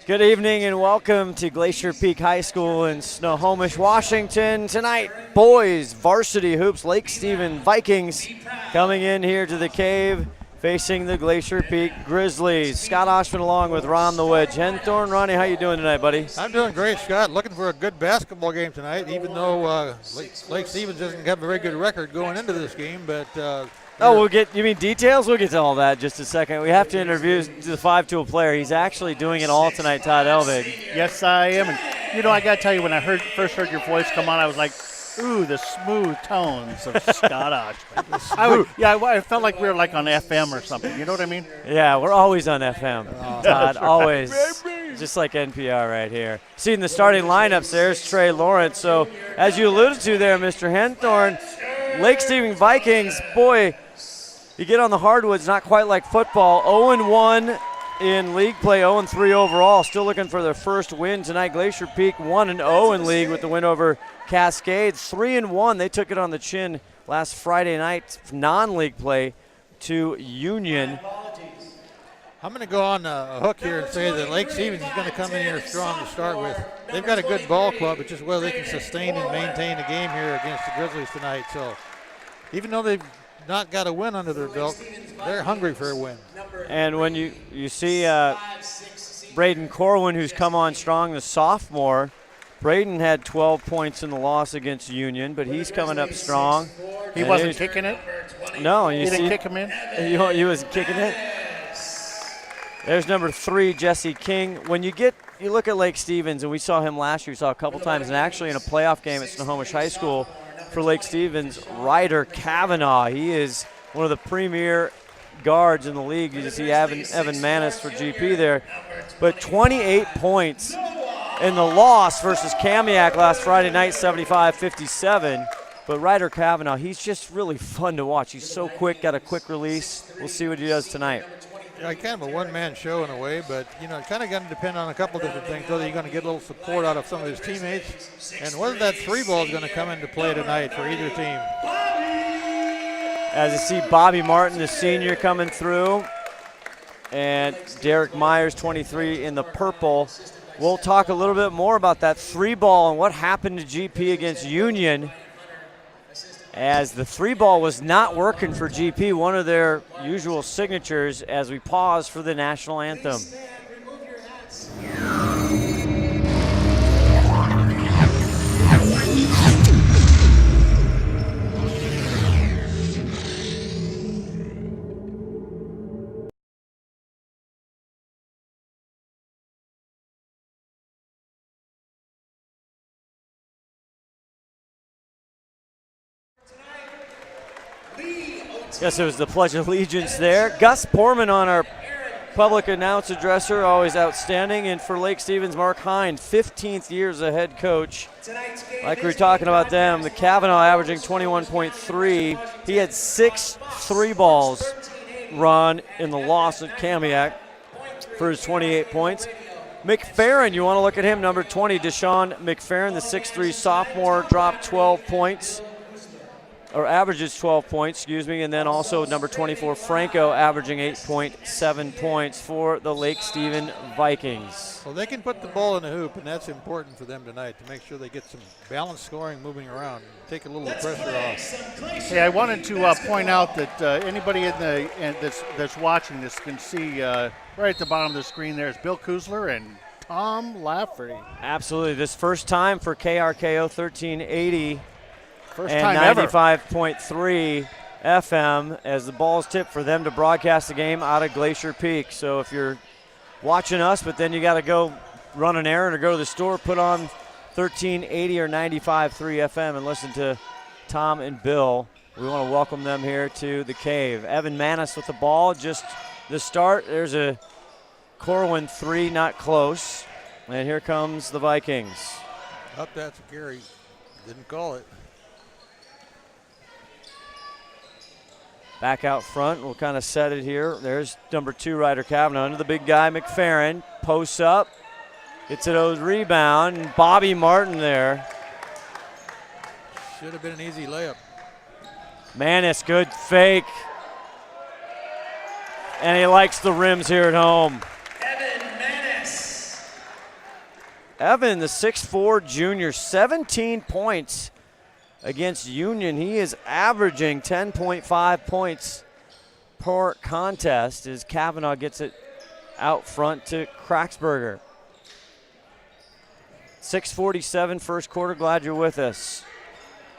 Good evening and welcome to Glacier Peak High School in Snohomish, Washington. Tonight, boys varsity hoops, Lake Stephen Vikings coming in here to the Cave, facing the Glacier Peak Grizzlies. Scott Oshman along with Ron the Wedge Henthorn. Ronnie, how you doing tonight, buddy? I'm doing great, Scott. Looking for a good basketball game tonight, even though Lake Stevens doesn't have a very good record going into this game, but you mean details? We'll get to all that in just a second. We have to introduce the 5-tool player. He's actually doing it all tonight, Todd Elvig. Yes, I am. And, I got to tell you, when I first heard your voice come on, I was like, ooh, the smooth tones of Scott Oshman. I felt like we were like on FM or something. You know what I mean? Yeah, we're always on FM, Todd, always. Just like NPR right here. Seeing the starting lineups, there's Trey Lawrence. So, as you alluded to there, Mr. Henthorn, Lake Stephen Vikings, boy, you get on the hardwoods, not quite like football. 0-1 in league play, 0-3 overall. Still looking for their first win tonight. Glacier Peak 1-0 in league with the win over Cascade. 3-1. They took it on the chin last Friday night, non-league play, to Union. I'm going to go on a hook here and say that Lake Stevens is going to come in here strong to start with. They've got a good ball club. It's just whether they can sustain and maintain the game here against the Grizzlies tonight. So even though they've not got a win under their belt, they're hungry for a win. And when you see Braden Corwin, who's come on strong, the sophomore, Braden had 12 points in the loss against Union, but he's coming up strong. He wasn't kicking it? No. You didn't kick him in? He wasn't kicking it. There's number 3, Jesse King. When you look at Lake Stevens, and we saw him last year, we saw a couple times, and actually in a playoff game at Snohomish High School for Lake Stevens, Ryder Kavanaugh. He is one of the premier guards in the league. You see Evan Manis for GP there. But 28 points in the loss versus Kamiak last Friday night, 75-57. But Ryder Kavanaugh, he's just really fun to watch. He's so quick, got a quick release. We'll see what he does tonight. Yeah, kind of a one-man show in a way, but, it's kind of going to depend on a couple different things, whether you're going to get a little support out of some of his teammates, and whether that 3 ball is going to come into play tonight for either team. As you see Bobby Martin, the senior, coming through, and Derek Myers, 23, in the purple. We'll talk a little bit more about that 3 ball and what happened to GP against Union, as the 3 ball was not working for GP, one of their usual signatures, as we pause for the national anthem. Yes, it was the Pledge of Allegiance there. Gus Porman on our public announce addresser, always outstanding. And for Lake Stevens, Mark Hind, 15th year as a head coach. Like we were talking about them, the Kavanaugh averaging 21.3. He had 6 3 balls run in the loss at Kamiak for his 28 points. McFerrin, you want to look at him, number 20, Deshaun McFerrin, the 6'3 sophomore, dropped 12 points. Or averages 12 points, and then also number 24, Franco, averaging 8.7 points for the Lake Stephen Vikings. Well, they can put the ball in the hoop, and that's important for them tonight to make sure they get some balanced scoring moving around, take a little pressure off. Hey, I wanted to point out that anybody that's watching this can see right at the bottom of the screen there is Bill Kuzler and Tom Lafferty. Absolutely. This first time for KRKO 1380. First and time 95.3 FM as the ball is tipped for them to broadcast the game out of Glacier Peak. So if you're watching us, but then you got to go run an errand or go to the store, put on 1380 or 95.3 FM and listen to Tom and Bill. We want to welcome them here to the Cave. Evan Manis with the ball, just the start. There's a Corwin 3, not close. And here comes the Vikings. Up, that's Gary. Didn't call it. Back out front, we'll kind of set it here. There's number 2, Ryder Kavanaugh, under the big guy, McFerrin. Posts up, gets it over rebound, and Bobby Martin there. Should have been an easy layup. Manis, good fake. And he likes the rims here at home. Evan Manis. Evan, the 6'4 junior, 17 points against Union. He is averaging 10.5 points per contest as Kavanaugh gets it out front to Kraxberger. 6:47 first quarter. Glad you're with us.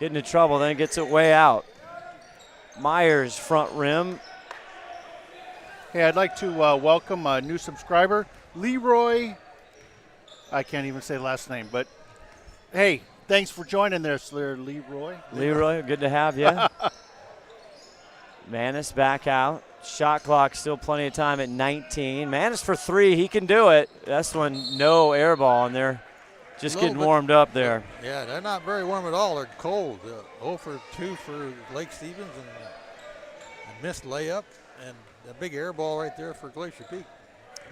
Getting in trouble, then gets it way out. Myers front rim. Hey, I'd like to welcome a new subscriber, Leroy. I can't even say the last name, but hey, thanks for joining there, Leroy. Leroy, good to have you. Manis back out. Shot clock, still plenty of time at 19. Manis for three, he can do it. That's one, no air ball, and they're just getting warmed up there. Yeah, they're not very warm at all. They're cold. 0 for 2 for Lake Stevens and a missed layup and a big air ball right there for Glacier Peak.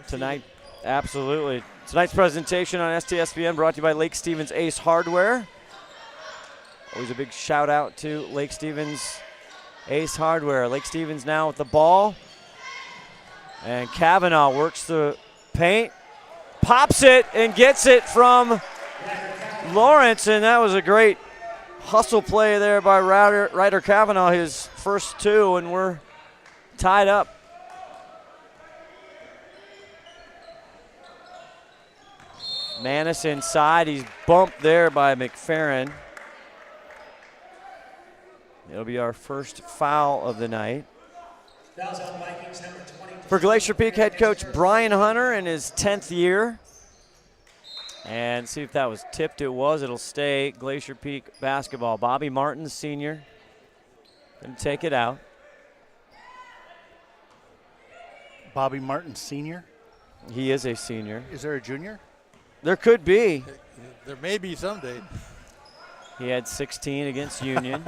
Tonight, absolutely. Tonight's presentation on STSPN brought to you by Lake Stevens Ace Hardware. Always a big shout out to Lake Stevens Ace Hardware. Lake Stevens now with the ball. And Kavanaugh works the paint, pops it, and gets it from Lawrence. And that was a great hustle play there by Ryder Kavanaugh, his first two, and we're tied up. Manis inside. He's bumped there by McFerrin. It'll be our first foul of the night. For Glacier Peak head coach Brian Hunter in his 10th year. And see if that was tipped. It was. It'll stay Glacier Peak basketball. Bobby Martin, senior, going to take it out. Bobby Martin, senior? He is a senior. Is there a junior? There could be. There may be someday. He had 16 against Union.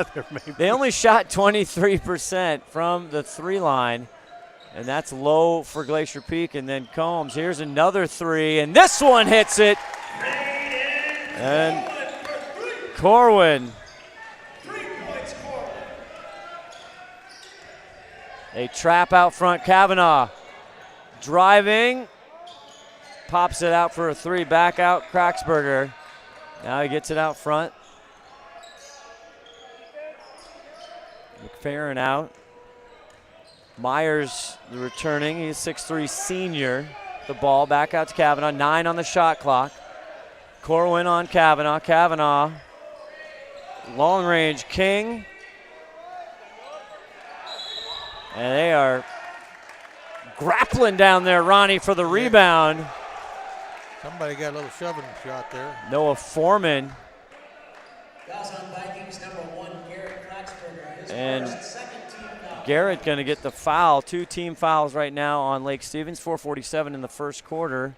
They only shot 23% from the three line, and that's low for Glacier Peak. And then Combs, here's another three, and this one hits it. And Corwin. A trap out front. Kavanaugh driving. Pops it out for a three. Back out Kraxberger. Now he gets it out front. McFerrin out. Myers the returning. He's 6'3 senior. The ball back out to Kavanaugh. 9 on the shot clock. Corwin on Kavanaugh. Kavanaugh. Long range king. And they are grappling down there, Ronnie, for the rebound. Somebody got a little shoving shot there. Noah Foreman. Fouls on Vikings, number 1, Garrett Kraxberger. His And first, second team foul. Garrett going to get the foul. 2 team fouls right now on Lake Stevens. 4:47 in the first quarter.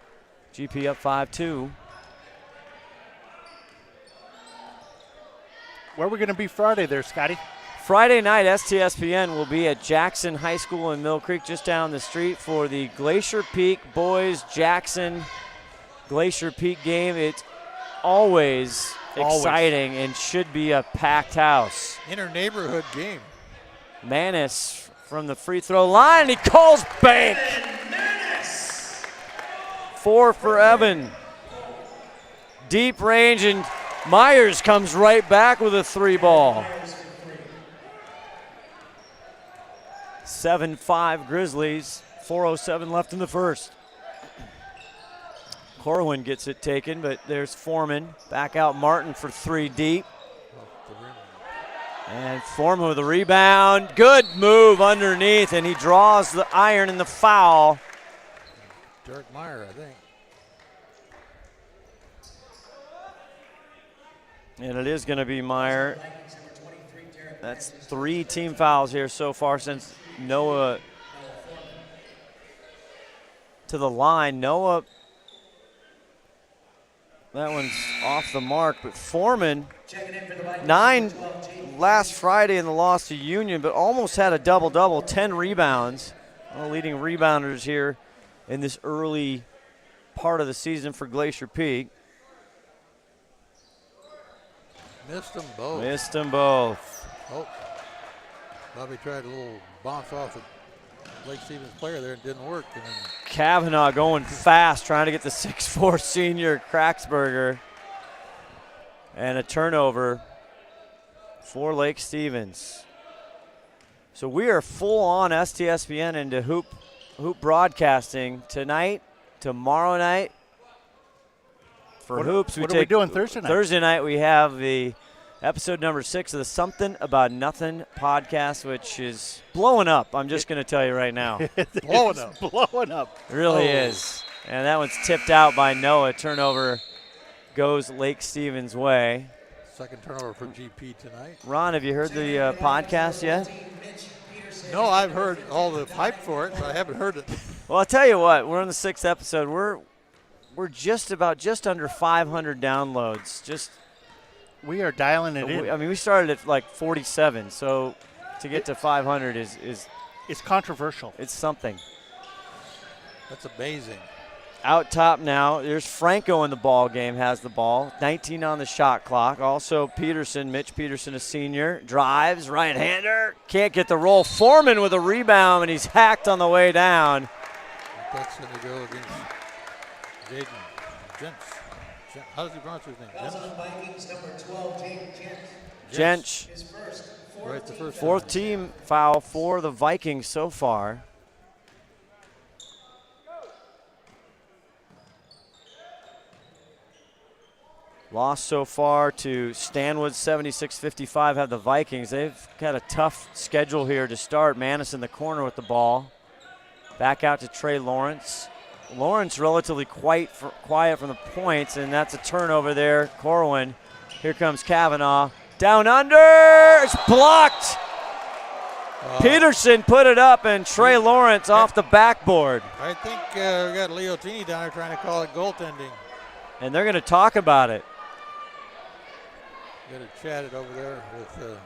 GP up 5-2. Where are we going to be Friday there, Scotty? Friday night, STSPN will be at Jackson High School in Mill Creek, just down the street, for the Glacier Peak boys Jackson Glacier Peak game. It's always exciting and should be a packed house. Inter-neighborhood game. Manis from the free throw line, and he calls bank. 4 for Evan. Deep range, and Myers comes right back with a 3 ball. 7-5 Grizzlies, 4:07 left in the first. Corwin gets it taken, but there's Foreman. Back out Martin for 3 deep. And Foreman with a rebound. Good move underneath, and he draws the iron and the foul. Derek Meyer, I think. And it is going to be Meyer. That's 3 team fouls here so far since Noah to the line. Noah, that one's off the mark, but Foreman, 9 last Friday in the loss to Union, but almost had a double-double, 10 rebounds. One of the leading rebounders here in this early part of the season for Glacier Peak. Missed them both. Missed them both. Oh, Bobby tried a little bounce off the Lake Stevens player there. It didn't work. And then Kavanaugh going fast, trying to get the 6'4" senior Kraxberger. And a turnover for Lake Stevens. So we are full on STSPN into hoop broadcasting tonight, tomorrow night. For hoops, what are we doing Thursday night? Thursday night we have the episode number 6 of the Something About Nothing podcast, which is blowing up. I'm just going to tell you right now. blowing up. Blowing up. It really is. And that one's tipped out by Noah. Turnover goes Lake Stevens' way. Second turnover for GP tonight. Ron, have you heard the podcast yet? No, I've heard all the hype for it, but I haven't heard it. Well, I'll tell you what. We're on the 6th episode. We're just under 500 downloads. We are dialing it in. I mean, we started at like 47, so to get to 500 is it's controversial. It's something. That's amazing. Out top now, there's Franco in the ball game, has the ball. 19 on the shot clock. Also Peterson, Mitch Peterson, a senior. Drives, right-hander. Can't get the roll. Foreman with a rebound, and he's hacked on the way down. That's going to go against Jaden Gents. How does he pronounce his name? Vikings, number 12, Jench. His first. Right, the first Fourth team foul for the Vikings so far. Lost so far to Stanwood, 76-55 have the Vikings. They've got a tough schedule here to start. Manis in the corner with the ball. Back out to Trey Lawrence. Lawrence relatively quiet from the points, and that's a turnover there. Corwin. Here comes Kavanaugh. Down under. It's blocked. Peterson put it up, and Trey Lawrence off the backboard. I think we got Leo Tini down there trying to call it goaltending. And they're going to talk about it. Got to chat it over there with.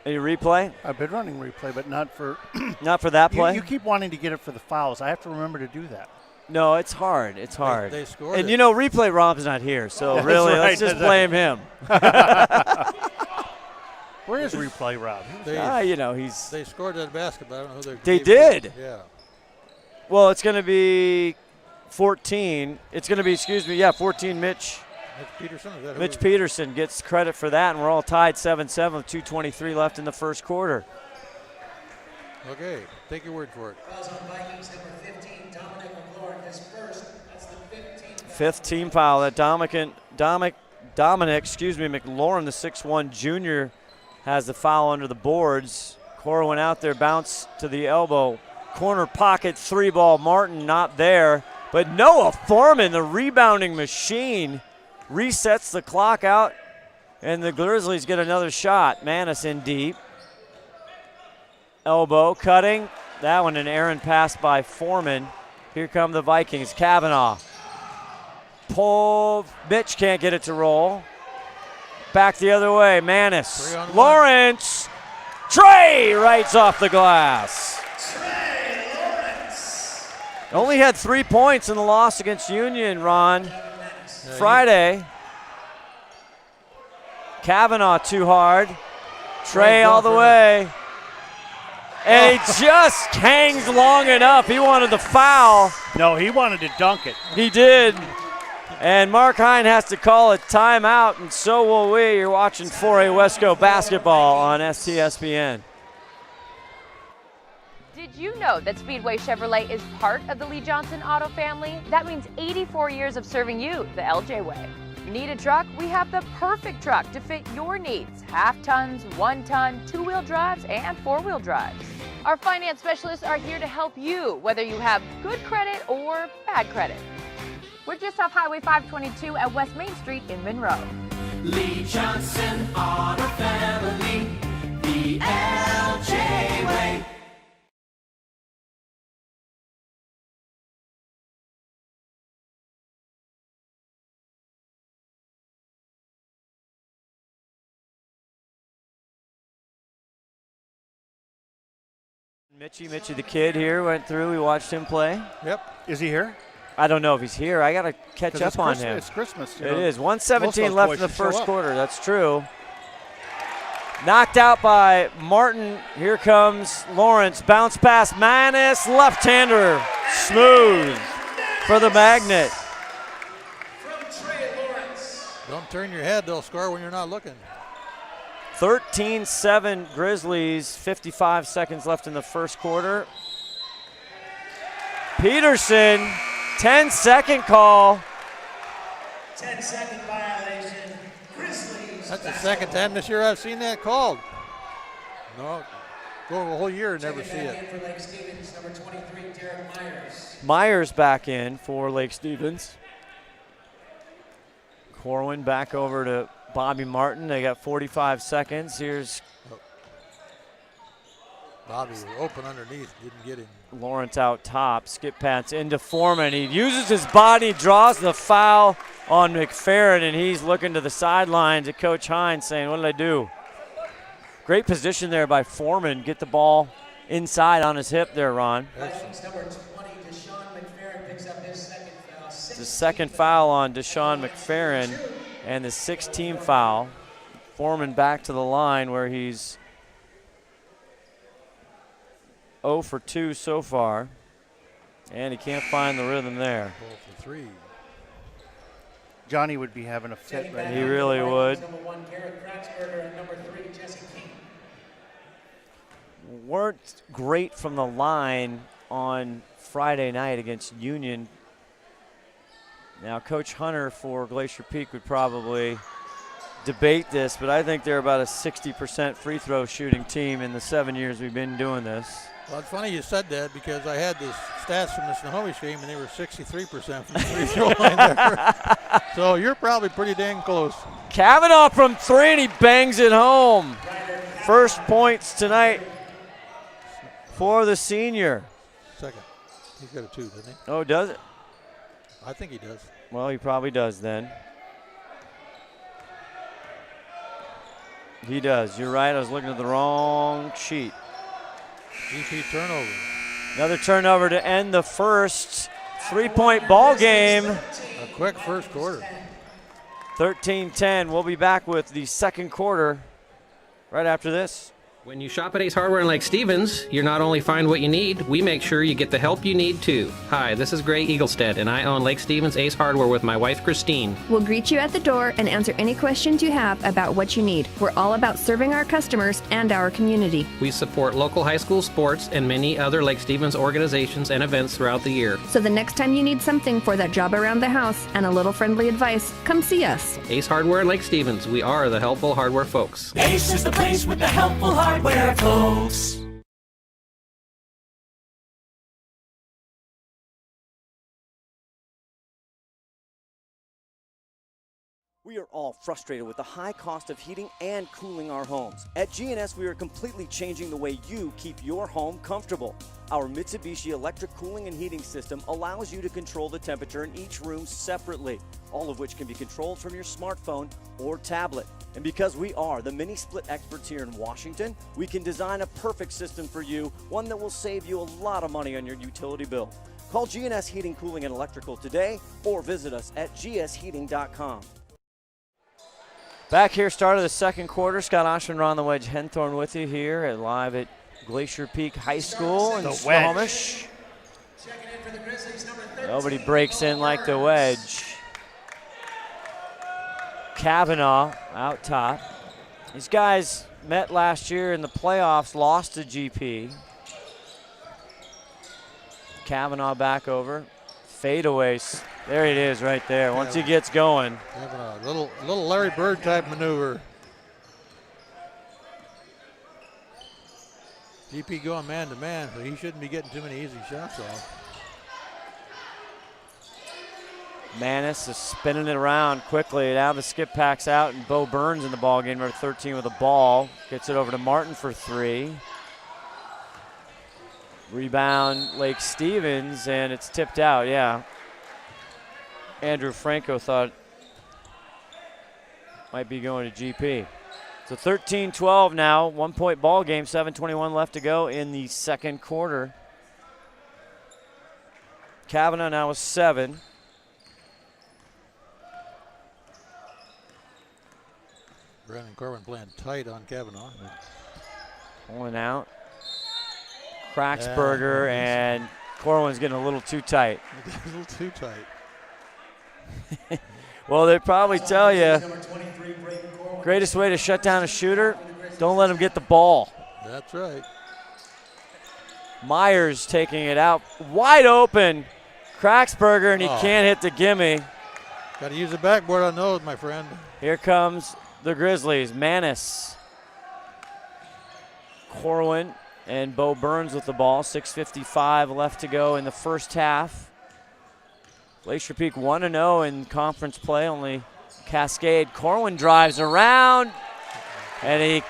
Any replay? I've been running replay, but not for not for that play. You keep wanting to get it for the fouls. I have to remember to do that. No, it's hard. It's hard. They scored and it. you know, replay Rob's not here, so That's really, right. let's just blame him. Where is replay Rob? You know, he's. They scored that basketball. I don't know who They did. Yeah. Well, it's going to be 14. It's going to be 14. Mitch Peterson. Is that Mitch Peterson gets credit for that, and we're all tied 7-7 with 2:23 left in the first quarter. Okay, take your word for it. Vikings, number 15, Dominic McLaurin, his first. That's the 15th. Fifth team foul. That Dominic, McLaurin, the 6'1" junior, has the foul under the boards. Corwin out there, bounce to the elbow. Corner pocket, 3-ball. Martin not there. But Noah Foreman, the rebounding machine, resets the clock out, and the Grizzlies get another shot. Manis in deep. Elbow cutting. That one an errant pass by Foreman. Here come the Vikings. Kavanaugh. Pull. Mitch can't get it to roll. Back the other way. Manis. Lawrence. Trey writes off the glass. Only had 3 points in the loss against Union, Ron. Friday. Kavanaugh too hard. Trey all the way. And he just hangs long enough. He wanted the foul. No, he wanted to dunk it. He did. And Mark Hine has to call a timeout, and so will we. You're watching 4A Wesco basketball on STSPN. Did you know that Speedway Chevrolet is part of the Lee Johnson Auto family? That means 84 years of serving you the LJ way. Need a truck? We have the perfect truck to fit your needs. Half tons, 1 ton, 2-wheel drives, and 4-wheel drives. Our finance specialists are here to help you, whether you have good credit or bad credit. We're just off Highway 522 at West Main Street in Monroe. Lee Johnson Auto Family, the LJ way. Mitchie the kid here went through. We watched him play. Yep. Is he here? I don't know if he's here. I got to catch up on him. It's Christmas. It is. 1:17 left in the first quarter. That's true. Knocked out by Martin. Here comes Lawrence. Bounce pass. Manis, left-hander. Smooth for the Magnet. Don't turn your head. They'll score when you're not looking. 13-7 Grizzlies. 55 seconds left in the first quarter. Peterson, 10-second call. 10-second violation. Grizzlies. That's the second time this year I've seen that called. No, go a whole year and never see it. For Lake Stevens, number 23, Derek Myers. Myers back in for Lake Stevens. Corwin back over to Bobby Martin. They got 45 seconds. Here's Bobby was open underneath, didn't get him. Lawrence out top. Skip pass into Foreman. He uses his body, draws the foul on McFerrin, and he's looking to the sidelines at Coach Hines saying, what did I do? Great position there by Foreman. Get the ball inside on his hip there, Ron. Vikings number 20, Deshaun McFerrin picks up his second foul. It's the second foul on Deshaun McFerrin and the sixth team foul. Foreman back to the line where he's 0 for 2 so far. And he can't find the rhythm there. 0 for 3. Johnny would be having a fit right He now. really would. Number 1, Garrett Kratzberger, and number 3, Jesse King. Weren't great from the line on Friday night against Union. Now, Coach Hunter for Glacier Peak would probably debate this, but I think they're about a 60% free throw shooting team in the 7 years we've been doing this. Well, it's funny you said that because I had the stats from the Snohomish game and they were 63% from the free throw line there. So you're probably pretty dang close. Kavanaugh from 3 and he bangs it home. First points tonight for the senior. Second. He's got a 2, doesn't he? Oh, does it? I think he does. Well, he probably does then. He does. You're right. I was looking at the wrong sheet. EP turnover. Another turnover to end the first 3-point ball game. A quick first quarter. 13-10. We'll be back with the second quarter right after this. When you shop at Ace Hardware in Lake Stevens, you not only find what you need, we make sure you get the help you need too. Hi, this is Gray Eaglestead, and I own Lake Stevens Ace Hardware with my wife Christine. We'll greet you at the door and answer any questions you have about what you need. We're all about serving our customers and our community. We support local high school sports and many other Lake Stevens organizations and events throughout the year. So the next time you need something for that job around the house and a little friendly advice, come see us. Ace Hardware in Lake Stevens, we are the helpful hardware folks. Ace is the place with the helpful hardware, folks. We are all frustrated with the high cost of heating and cooling our homes. At GNS, we are completely changing the way you keep your home comfortable. Our Mitsubishi electric cooling and heating system allows you to control the temperature in each room separately, all of which can be controlled from your smartphone or tablet. And because we are the mini split experts here in Washington, we can design a perfect system for you, one that will save you a lot of money on your utility bill. Call GNS Heating, Cooling, and Electrical today or visit us at gsheating.com. Back here, start of the second quarter. Scott Oshman, Ron the Wedge Henthorn with you here live at Glacier Peak High School in Snohomish. Nobody breaks in like the Wedge. Kavanaugh out top. These guys met last year in the playoffs, lost to GP. Kavanaugh back over. Fadeaways. There it is right there. Once he gets going. Having a little Larry Bird type maneuver. GP going man to man, so he shouldn't be getting too many easy shots off. Manis is spinning it around quickly. Now the skip packs out, and Bo Burns in the ball game, number 13 with the ball. Gets it over to Martin for 3. Rebound Lake Stevens, and it's tipped out, yeah. Andrew Franco thought might be going to GP. So 13-12 now, 1-point ball game, 7:21 left to go in the second quarter. Kavanaugh now with 7. Brandon Corwin playing tight on Kavanaugh. Pulling out. Kraxberger and Corwin's getting a little too tight. A little too tight. Well, they probably tell you, greatest way to shut down a shooter, don't let him get the ball. That's right. Myers taking it out. Wide open. Kraxberger, and he can't hit the gimme. Got to use the backboard on those, my friend. Here comes the Grizzlies. Manis. Corwin and Bo Burns with the ball. 6:55 left to go in the first half. Glacier Peak 1-0 in conference play, only Cascade. Corwin drives around, and he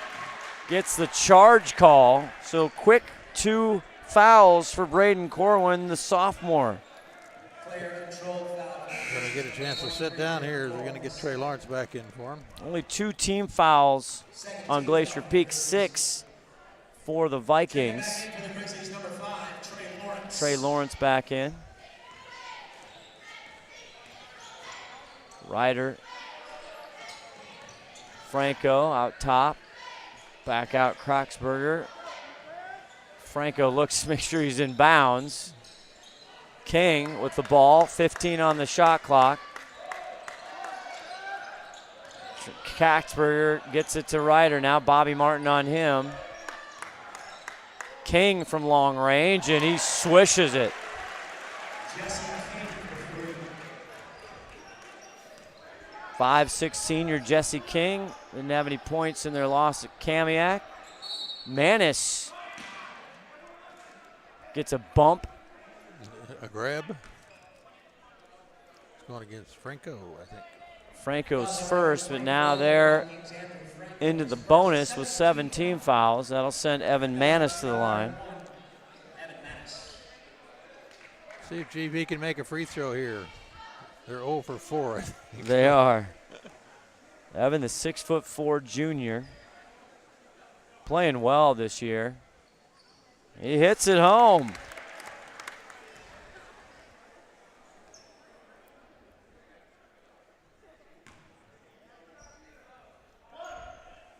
gets the charge call. So quick 2 fouls for Braden Corwin, the sophomore. Going to get a chance to sit down here. They're going to get Trey Lawrence back in for him. Only 2 team fouls on Glacier Peak, 6 for the Vikings. Trey Lawrence back in. Ryder. Franco out top. Back out Kraxberger. Franco looks to make sure he's in bounds. King with the ball, 15 on the shot clock. Kraxberger gets it to Ryder. Now Bobby Martin on him. King from long range, and he swishes it. 5'6" senior Jesse King didn't have any points in their loss at Kamiak. Manis gets a bump. A grab. It's going against Franco, I think. Franco's first, but now they're into the bonus with 17 fouls. That'll send Evan Manis to the line. See if GB can make a free throw here. They're 0 for 4. I think. They are. Evan, the 6'4" junior, playing well this year. He hits it home.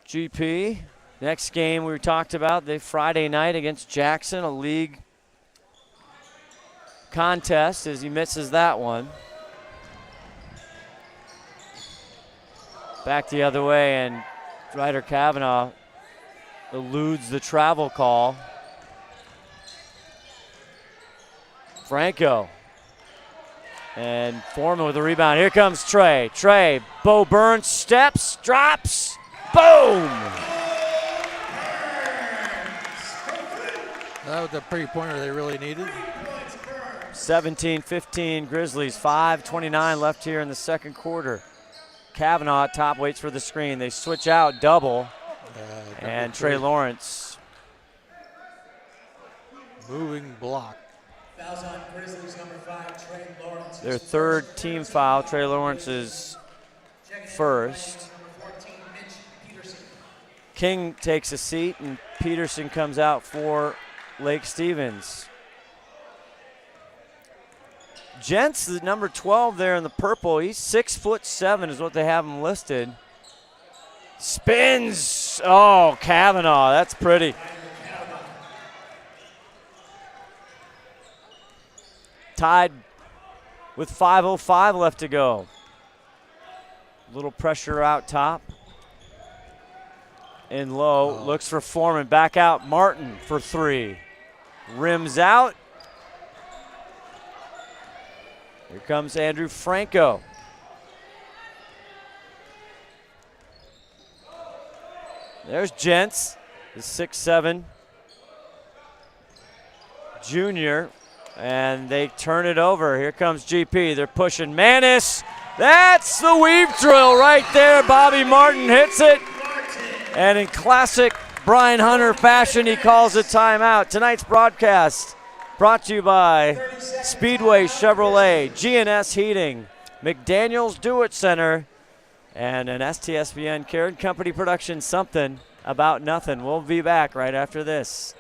GP, next game we talked about, the Friday night against Jackson, a league contest as he misses that one. Back the other way, and Ryder Kavanaugh eludes the travel call. Franco. And Foreman with the rebound. Here comes Trey. Trey, Bo Burns steps, drops. Boom! That was a pretty pointer they really needed. 17-15 Grizzlies, 5:29 left here in the second quarter. Kavanaugh at top waits for the screen. They switch out, double, and Trey Lawrence. Moving block. Fouls on Grizzlies, number 5, Trey Lawrence. Their third team foul. Trey Lawrence's first. King takes a seat, and Peterson comes out for Lake Stevens. Gents, the number 12 there in the purple, he's 6'7" is what they have him listed. Spins. Oh, Kavanaugh, that's pretty. Tied with 5:05 left to go. Little pressure out top. In low, looks for Foreman, back out, Martin for 3. Rims out. Here comes Andrew Franco. There's Gents, the 6'7" junior, and they turn it over. Here comes GP, they're pushing Manis. That's the weave drill right there. Bobby Martin hits it. And in classic Brian Hunter fashion, he calls a timeout. Tonight's broadcast brought to you by Speedway Chevrolet, GNS Heating, McDaniels Do-It Center, and an STSPN Karen Company production, Something About Nothing. We'll be back right after this.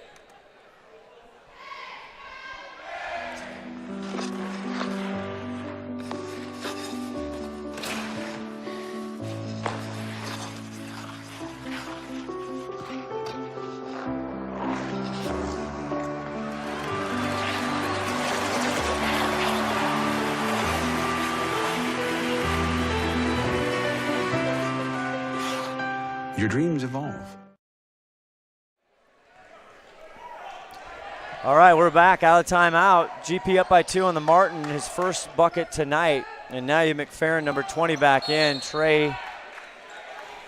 your dreams evolve. All right, we're back out of timeout. GP up by 2 on the Martin, his first bucket tonight. And now you McFerrin, number 20, back in. Trey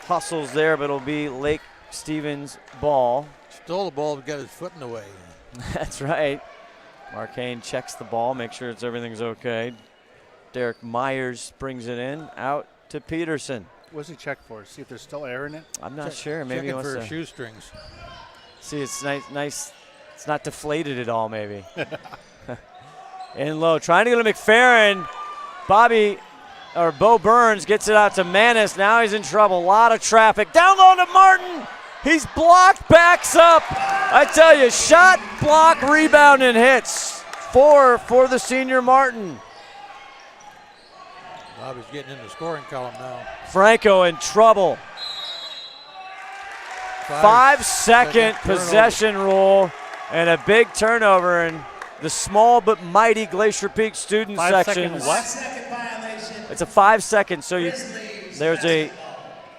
hustles there, but it'll be Lake Stevens ball. Stole the ball, but got his foot in the way. That's right. Marcane checks the ball, make sure everything's okay. Derek Myers brings it in, out to Peterson. What does he check for? See if there's still air in it? I'm not sure. Maybe he wants for to shoestrings. see. It's nice. It's not deflated at all. Maybe. In low, trying to go to McFerrin. Bo Burns gets it out to Manis. Now he's in trouble. A lot of traffic. Down low to Martin. He's blocked, backs up. I tell you, shot, block, rebound, and hits. 4 for the senior Martin. Bobby's getting in the scoring column now. Franco in trouble. 5-second possession rule and a big turnover in the small but mighty Glacier Peak student sections. 5 second what? It's a 5 second, so there's a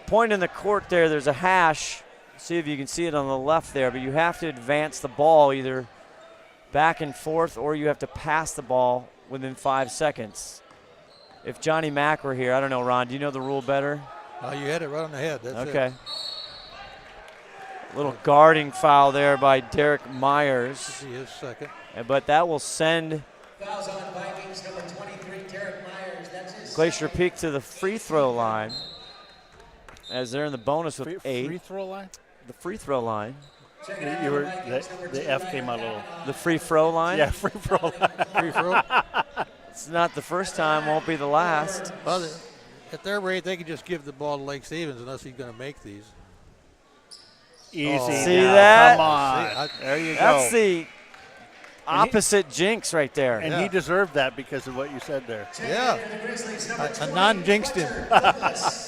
point in the court there. There's a hash. See if you can see it on the left there, but you have to advance the ball either back and forth or you have to pass the ball within 5 seconds. If Johnny Mack were here, I don't know, Ron, do you know the rule better? You had it right on the head. That's okay. it. Little guarding foul there by Derek Myers. See his second. But that will send Fouls on Vikings, number 23, Derek Myers. That's his Glacier Peak to the free throw line as they're in the bonus with 8. Free throw line? The free throw line. The F came out a little. The free throw line? Yeah, free throw line. Free throw. It's not the first time, won't be the last. Well, at their rate, they could just give the ball to Lake Stevens unless he's going to make these. Easy. See now. that? Come on. There you go. That's the opposite jinx right there. And he deserved that because of what you said there. Yeah. I non-jinxed him.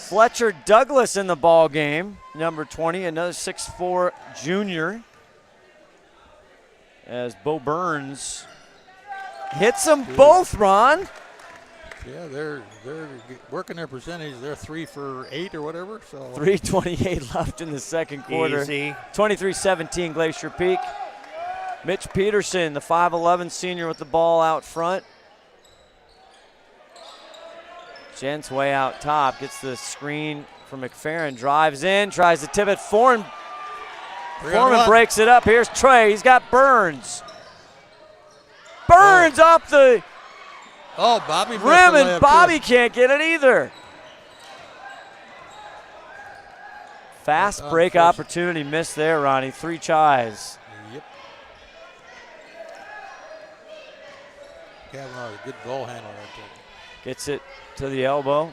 Fletcher Douglas in the ball game, number 20, another 6'4" junior. As Bo Burns hits them both, Ron. Yeah, they're working their percentage. They're 3 for 8 or whatever. So 3:28 left in the second quarter. Easy. 23-17 Glacier Peak. Mitch Peterson, the 5'11" senior with the ball out front. Gents way out top, gets the screen from McFerrin, drives in, tries to tip it. Foreman breaks it up. Here's Trey, he's got Burns. Burns off the Bobby rim, and Bobby can't get it either. Fast break opportunity missed there, Ronnie. 3 tries. Yep. Kavanaugh, a good ball handler right there. Gets it to the elbow.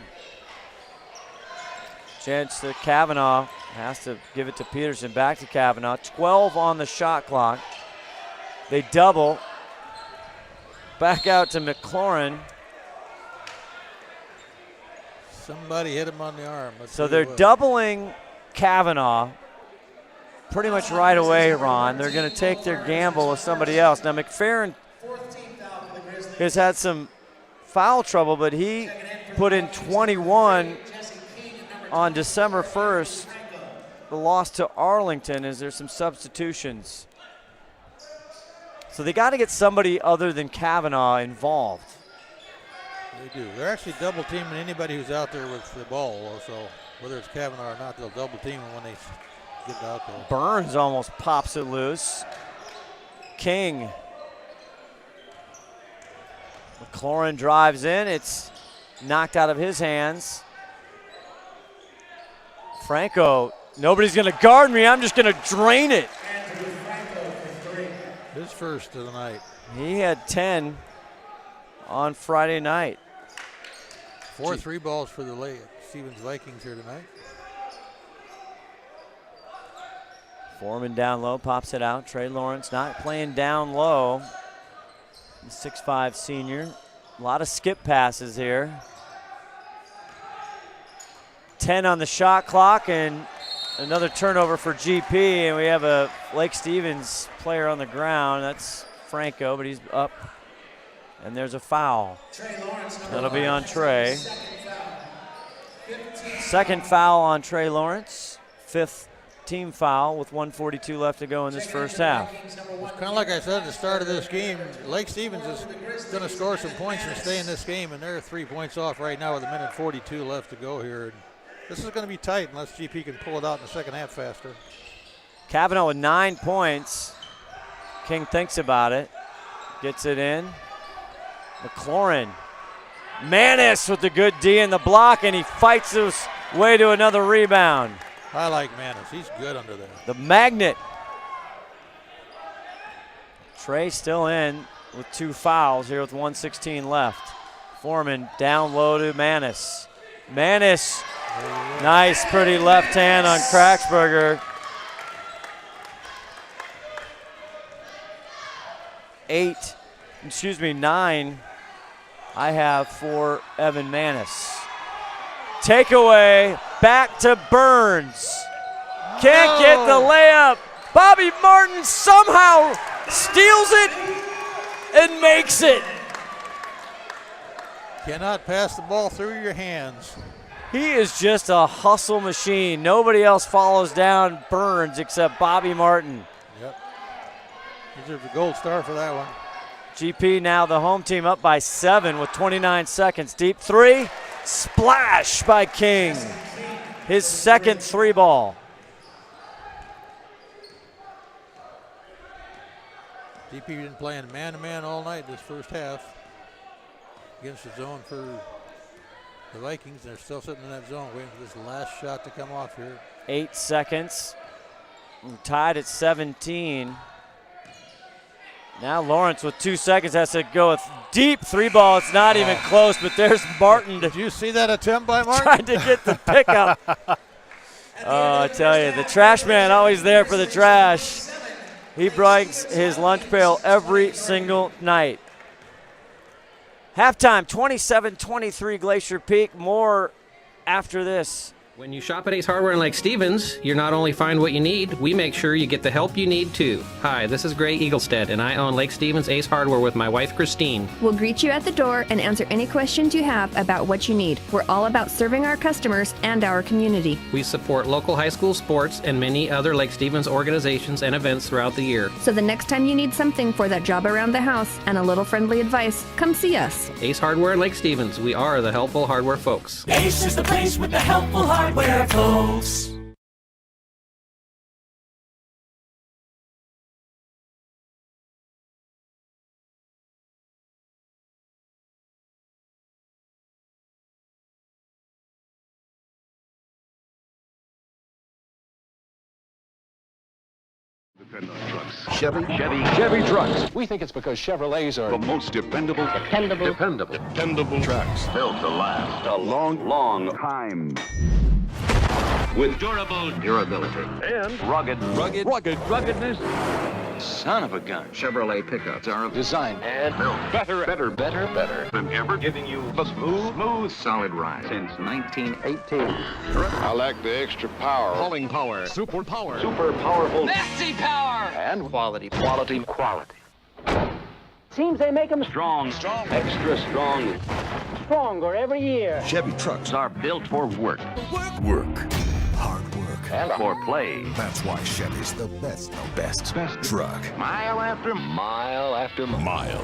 Chance to Kavanaugh. Has to give it to Peterson. Back to Kavanaugh. 12 on the shot clock. They double. Back out to McLaurin. Somebody hit him on the arm. So they're doubling Kavanaugh pretty much right away, Ron. They're going to take their gamble with somebody else. Now, McFerrin has had some foul trouble, but he put in 21 on December 1st. The loss to Arlington. Is there some substitutions? So they got to get somebody other than Kavanaugh involved. They do. They're actually double teaming anybody who's out there with the ball. So whether it's Kavanaugh or not, they'll double team him when they get it out there. Burns almost pops it loose. King. McLaurin drives in. It's knocked out of his hands. Franco, nobody's going to guard me. I'm just going to drain it. His first of the night. He had 10 on Friday night. 4 3 balls for the Lake Stevens Vikings here tonight. Foreman down low, pops it out. Trey Lawrence not playing down low. The 6'5" senior. A lot of skip passes here. 10 on the shot clock and another turnover for GP, and we have a Lake Stevens player on the ground. That's Franco, but he's up. And there's a foul. That'll be on Trey. Second foul on Trey Lawrence. fifth team foul with 1:42 left to go in this first half. It's kind of like I said at the start of this game, Lake Stevens is going to score some points and stay in this game, and they're 3 points off right now with 1:42 left to go here. And this is going to be tight unless GP can pull it out in the second half faster. Kavanaugh with 9 points. King thinks about it, gets it in. McLaurin. Manis with the good D in the block, and he fights his way to another rebound. I like Manis. He's good under there. The magnet. Trey still in with 2 fouls here with 1:16 left. Foreman down low to Manis. Manis, nice pretty left hand on Kraxberger. 9 I have for Evan Manis. Takeaway, back to Burns. Can't get the layup. Bobby Martin somehow steals it and makes it. Cannot pass the ball through your hands. He is just a hustle machine. Nobody else follows down Burns except Bobby Martin. Yep. Deserves a gold star for that one. GP now the home team up by 7 with 29 seconds. Deep 3, splash by King. His second 3 ball. GP been playing man-to-man all night this first half against the zone for the Vikings. They're still sitting in that zone waiting for this last shot to come off here. 8 seconds. We're tied at 17. Now Lawrence with 2 seconds has to go with deep 3 ball. It's not even close, but there's Martin. Did you see that attempt by Martin? Trying to get the pickup. Oh, I tell you, the trash man always there for the trash. He brings his lunch pail every single night. Halftime, 27-23 Glacier Peak. More after this. When you shop at Ace Hardware in Lake Stevens, you not only find what you need, we make sure you get the help you need too. Hi, this is Gray Eaglestead, and I own Lake Stevens Ace Hardware with my wife Christine. We'll greet you at the door and answer any questions you have about what you need. We're all about serving our customers and our community. We support local high school sports and many other Lake Stevens organizations and events throughout the year. So the next time you need something for that job around the house and a little friendly advice, come see us. Ace Hardware in Lake Stevens, we are the helpful hardware folks. Ace is the place with the helpful hardware, folks. Chevy trucks. We think it's because Chevrolets are the most dependable trucks built to last a long time. With durable durability and ruggedness. son of a gun. Chevrolet pickups are designed and built better than ever, giving you a smooth, solid ride since 1918. I like the extra power. Hauling power. Super powerful. Nasty power! And quality. Seems they make them Strong. Extra strong. stronger every year. Chevy trucks are built for work. Hard work. And for play. That's why Chevy's the best truck. Mile after mile after mile.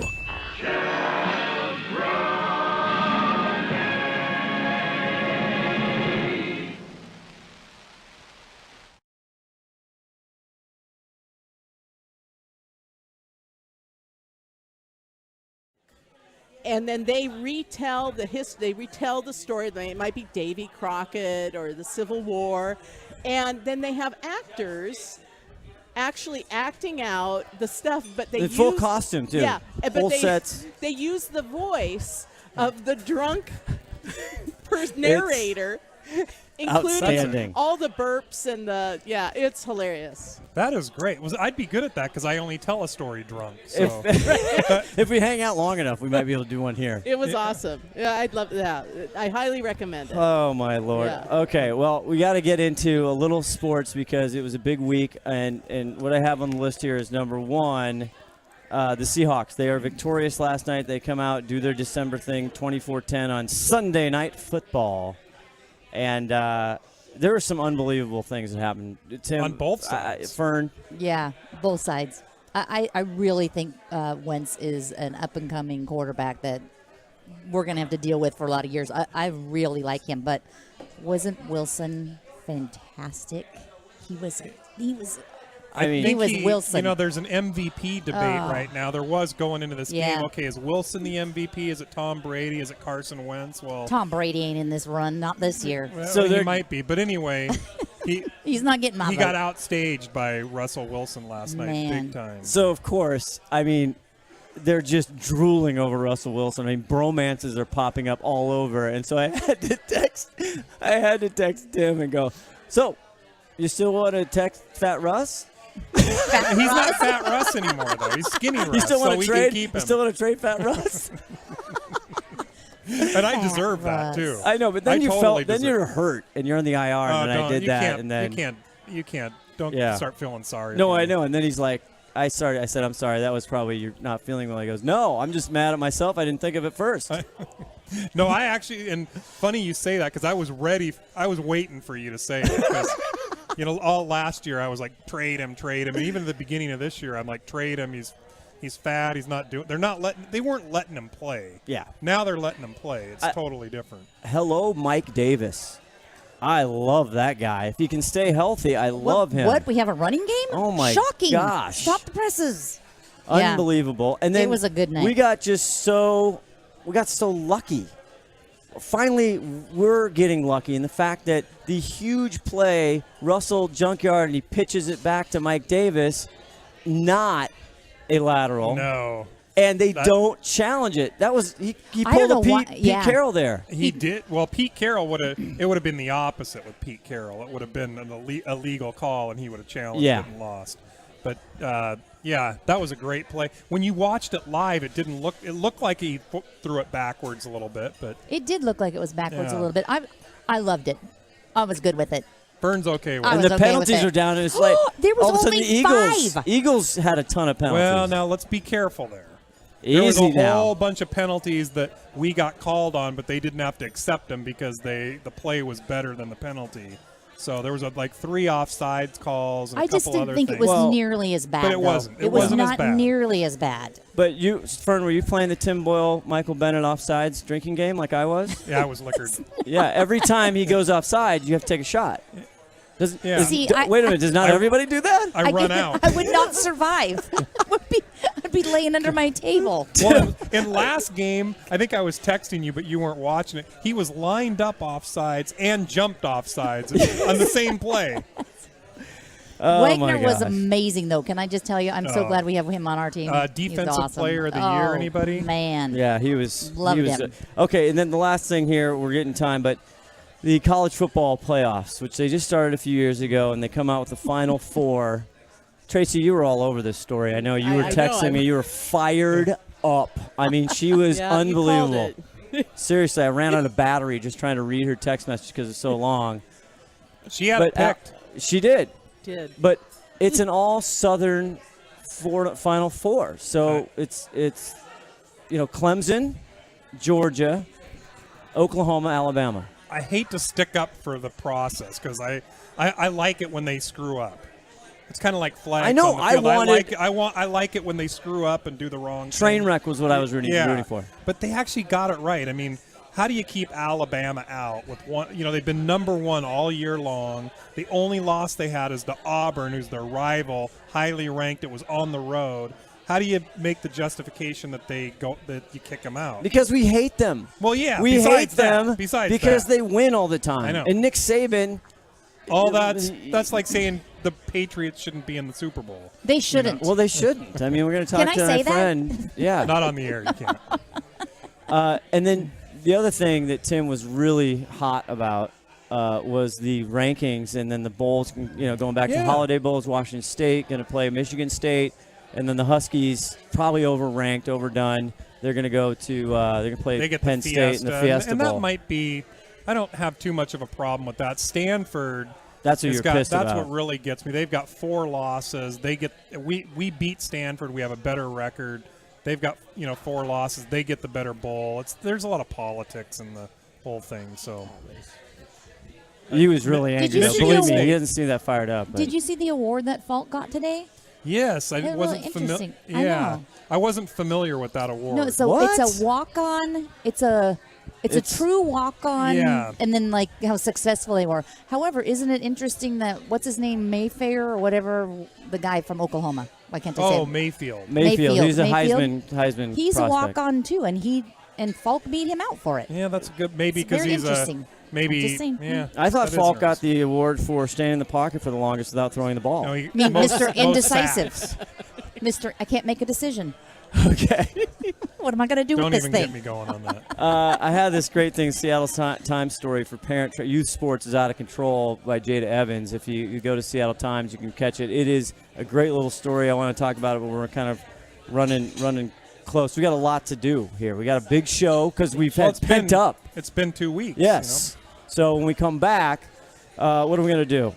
And then they retell the history. They retell the story. It might be Davy Crockett or the Civil War, and then they have actors actually acting out the stuff. But they in full costume too. Yeah, full sets. They use the voice of the drunk narrator. Including all the burps and it's hilarious. That is great. I'd be good at that because I only tell a story drunk. So. If we hang out long enough, we might be able to do one here. It was awesome. Yeah, I'd love that. I highly recommend it. Oh, my Lord. Yeah. Okay, well, we got to get into a little sports because it was a big week, and what I have on the list here is number one, the Seahawks. They are victorious last night. They come out, do their December thing, 24-10 on Sunday Night Football. And there were some unbelievable things that happened. Tim, on both sides. Fern. Yeah, both sides. I really think Wentz is an up-and-coming quarterback that we're going to have to deal with for a lot of years. I really like him, but wasn't Wilson fantastic? He was. I mean, he was Wilson. You know, there's an MVP debate right now. There was going into this game. Okay, is Wilson the MVP? Is it Tom Brady? Is it Carson Wentz? Well, Tom Brady ain't in this run, not this year. Well, so he might be, but anyway, he's not getting my vote. Got outstaged by Russell Wilson last night, big time. So of course, I mean, they're just drooling over Russell Wilson. I mean, bromances are popping up all over, and so I had to text Tim and go, "So, you still want to text Fat Russ?" He's not Fat Russ anymore, though. He's Skinny Russ. You still want to trade? Keep him. You still want to trade Fat Russ? And I deserve that too. I know, but then then you're hurt and you're on the IR, and I did that, and then you can't. Don't start feeling sorry. No, I know. And then he's like, I said, I'm sorry. That was probably you're not feeling well. He goes, no, I'm just mad at myself. I didn't think of it first. No, I actually, and funny you say that because I was ready. I was waiting for you to say it because. You know, all last year I was like, trade him, and even at the beginning of this year, I'm like, trade him. He's fat. He's not doing. They weren't letting him play. Yeah. Now they're letting him play. It's totally different. Hello, Mike Davis. I love that guy. If he can stay healthy, I love him. What? We have a running game? Oh my Shocking. gosh! Stop the presses. Unbelievable. And then it was a good night. We got so lucky. Finally, we're getting lucky in the fact that the huge play, Russell junkyard, and he pitches it back to Mike Davis, not a lateral. No. And they don't challenge it. That was he pulled a Pete Carroll there. He did. Well, Pete Carroll would have been the opposite with Pete Carroll. It would have been an illegal call, and he would have challenged it and lost. But that was a great play. When you watched it live, it didn't look. It looked like he threw it backwards a little bit, but it did look like it was backwards a little bit. I loved it. I was good with it. Burn's okay with it. And the penalties are down, and it's like there was all of a sudden only the Eagles had a ton of penalties. Well, now let's be careful there. There was a whole bunch of penalties that we got called on, but they didn't have to accept them because the play was better than the penalty. So there was like 3 offsides calls and a couple other things. I just didn't think it was nearly as bad. But it wasn't. It was not nearly as bad. But you, Fern, were you playing the Tim Boyle, Michael Bennett offsides drinking game like I was? Yeah, I was liquored. Yeah, every time he goes offside, you have to take a shot. Wait a minute, does not everybody do that? I run out. I would not survive. I'd be laying under my table. Well, in last game, I think I was texting you, but you weren't watching it. He was lined up offsides and jumped offsides on the same play. Wagner was amazing, though. Can I just tell you? I'm so glad we have him on our team. Defensive player of the year, anybody? Man. Yeah, he was. Loved him. Okay, and then the last thing here, we're getting time, but the college football playoffs, which they just started a few years ago, and they come out with the Final Four. Tracy, you were all over this story. I know you were texting me. You were fired up. I mean, she was unbelievable. Seriously, I ran out of battery just trying to read her text message because it's so long. She had it picked. She did. But it's an all-Southern Final Four. So it's Clemson, Georgia, Oklahoma, Alabama. I hate to stick up for the process because I like it when they screw up. It's kind of like flags. I know. On the field. I like it when they screw up and do the wrong thing. Train wreck was what I was rooting for. But they actually got it right. I mean, how do you keep Alabama out with one? You know, they've been number 1 all year long. The only loss they had is to Auburn, who's their rival, highly ranked. It was on the road. How do you make the justification that you kick them out? Because we hate them. Well, yeah, we hate them because they win all the time. I know. And Nick Saban. All that's like saying the Patriots shouldn't be in the Super Bowl. They shouldn't. You know? Well, they shouldn't. I mean, we're going to talk to my friend. Yeah. Not on the air. You can't. And then the other thing that Tim was really hot about was the rankings, and then the bowls. Going back to Holiday Bowls, Washington State going to play Michigan State. And then the Huskies, probably overranked, overdone. They're going to go to they're going to play Penn State in the Fiesta Bowl. And that might be – I don't have too much of a problem with that. Stanford – That's what you're pissed about. That's what really gets me. They've got 4 losses. We beat Stanford. We have a better record. They've got 4 losses. They get the better bowl. There's a lot of politics in the whole thing. So He was really Did angry. you Though. see Believe the me, he award? doesn't seem that fired up. Did you see the award that Falk got today? Yes, I They're wasn't really familiar. interesting. I Yeah, know. I wasn't familiar with that award. No, it's a walk-on. It's a true walk-on. Yeah. And then like how successful they were. However, isn't it interesting that what's his name, Mayfair or whatever, the guy from Oklahoma? Why can't I say? Mayfield. Mayfield. He's a Mayfield. Heisman. He's prospect. a walk-on too, and Falk beat him out for it. Yeah, that's good. Maybe It's because very he's interesting. maybe. I'm just saying. Yeah, I thought that is Falk got nice. the award for staying in the pocket for the longest without throwing the ball. No, I mean, Mr. Indecisive. Mr. I can't make a decision. Okay. What am I going to do Don't with this even thing? get me going on that. I had this great thing, Seattle Times story for youth sports is out of control by Jada Evans. If you go to Seattle Times, you can catch it. It is a great little story. I want to talk about it, but we're kind of running close. We got a lot to do here. We got a big show because we've had pent up. It's been 2 weeks. Yes. So when we come back, what are we going to do?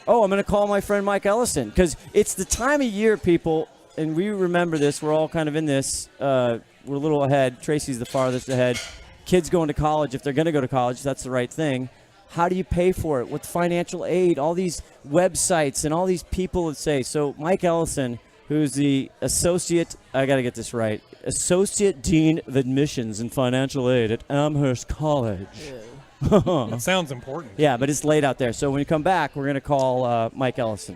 Oh, I'm going to call my friend Mike Ellison because it's the time of year, people, and we remember this. We're all kind of in this. We're a little ahead. Tracy's the farthest ahead. Kids going to college, if they're going to go to college, that's the right thing. How do you pay for it? With financial aid, all these websites and all these people that say. So Mike Ellison, who's the associate, I got to get this right, Associate Dean of Admissions and Financial Aid at Amherst College. That sounds important. Yeah, but it's late out there. So when you come back, we're going to call Mike Ellison.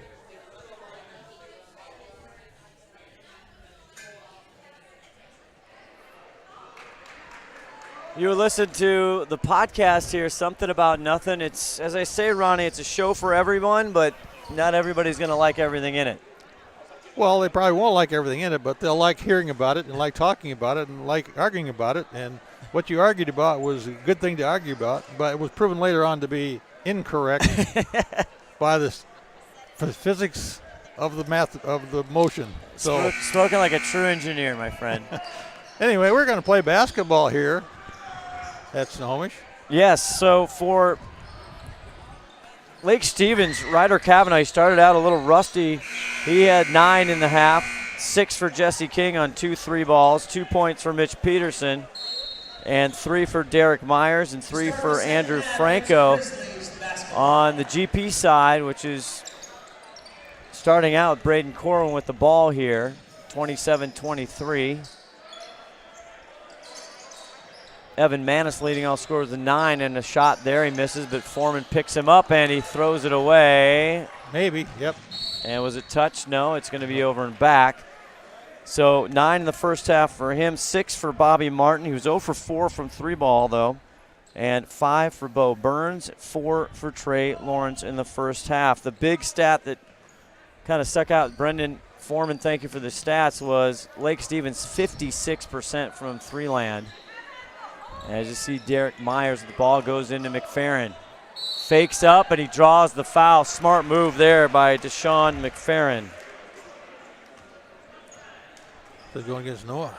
You listen to the podcast here, Something About Nothing. It's, as I say, Ronnie, it's a show for everyone, but not everybody's going to like everything in it. Well, they probably won't like everything in it, but they'll like hearing about it and like talking about it and like arguing about it. And what you argued about was a good thing to argue about, but it was proven later on to be incorrect by the physics of the math of the motion. So Spoken like a true engineer, my friend. Anyway, we're going to play basketball here at Snohomish. Yes, so for Lake Stevens, Ryder Kavanaugh, he started out a little rusty. He had 9 in the half, 6 for Jesse King on 2 3 balls, 2 points for Mitch Peterson, and 3 for Derek Myers, and 3 for Andrew Franco on the GP side, which is starting out Braden Corwin with the ball here, 27-23. Evan Manis leading all scorers with 9 and a shot there. He misses, but Foreman picks him up and he throws it away. Maybe, yep. And was it touched? No, it's going to be over and back. So 9 in the first half for him, 6 for Bobby Martin. He was 0 for 4 from 3 ball, though. And 5 for Bo Burns, 4 for Trey Lawrence in the first half. The big stat that kind of stuck out, Brendan Foreman, thank you for the stats, was Lake Stevens 56% from 3-land. As you see, Derek Myers, the ball goes into McFerrin. Fakes up, and he draws the foul. Smart move there by Deshaun McFerrin. They're going against Noah.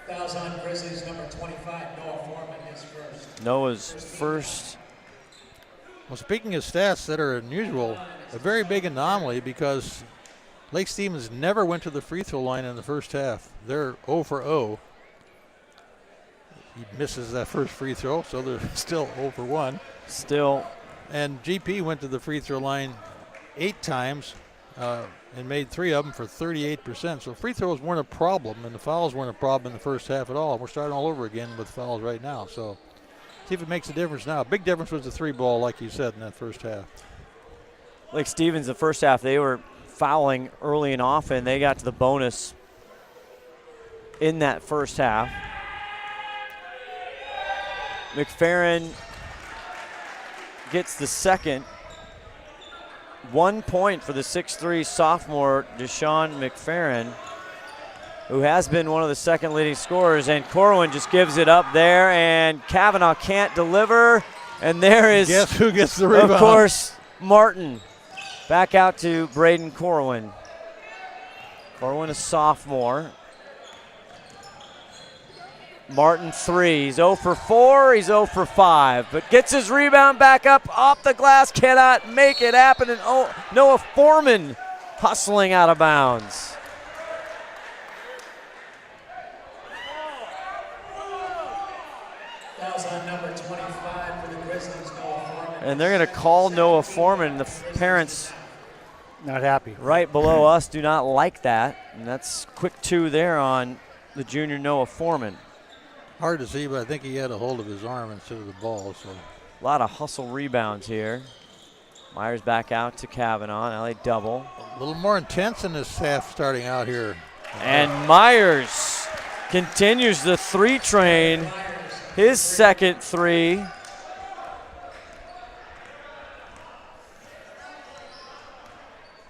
Fouls on Grizzlies, number 25, Noah Foreman is first. Noah's first. Well, speaking of stats that are unusual, a very big anomaly because Lake Stevens never went to the free throw line in the first half. They're 0 for 0. He misses that first free throw, so they're still 0 for 1. Still. And GP went to the free throw line 8 times and made 3 of them for 38%. So free throws weren't a problem, and the fouls weren't a problem in the first half at all. We're starting all over again with fouls right now. So see if it makes a difference now. Big difference was the 3 ball, like you said, in that first half. Lake Stevens, the first half, they were fouling early and often. They got to the bonus in that first half. McFerrin gets the second. 1 point for the 6'3 sophomore Deshaun McFerrin, who has been one of the second leading scorers. And Corwin just gives it up there, and Kavanaugh can't deliver. And there is, guess who gets the rebound? Of course, Martin. Back out to Braden Corwin. Corwin, a sophomore. Martin 3, he's 0 for 4, he's 0 for 5, but gets his rebound back up off the glass, cannot make it happen, and Noah Foreman hustling out of bounds. Fouls on number 25 for the Grizzlies, Noah Foreman. And they're going to call Noah Foreman. The parents not happy. Right below us do not like that. And that's quick 2 there on the junior Noah Foreman. Hard to see, but I think he had a hold of his arm instead of the ball. So a lot of hustle rebounds here. Myers back out to Kavanaugh. Now they double. A little more intense in this half starting out here. And Myers continues the 3 train. His second 3.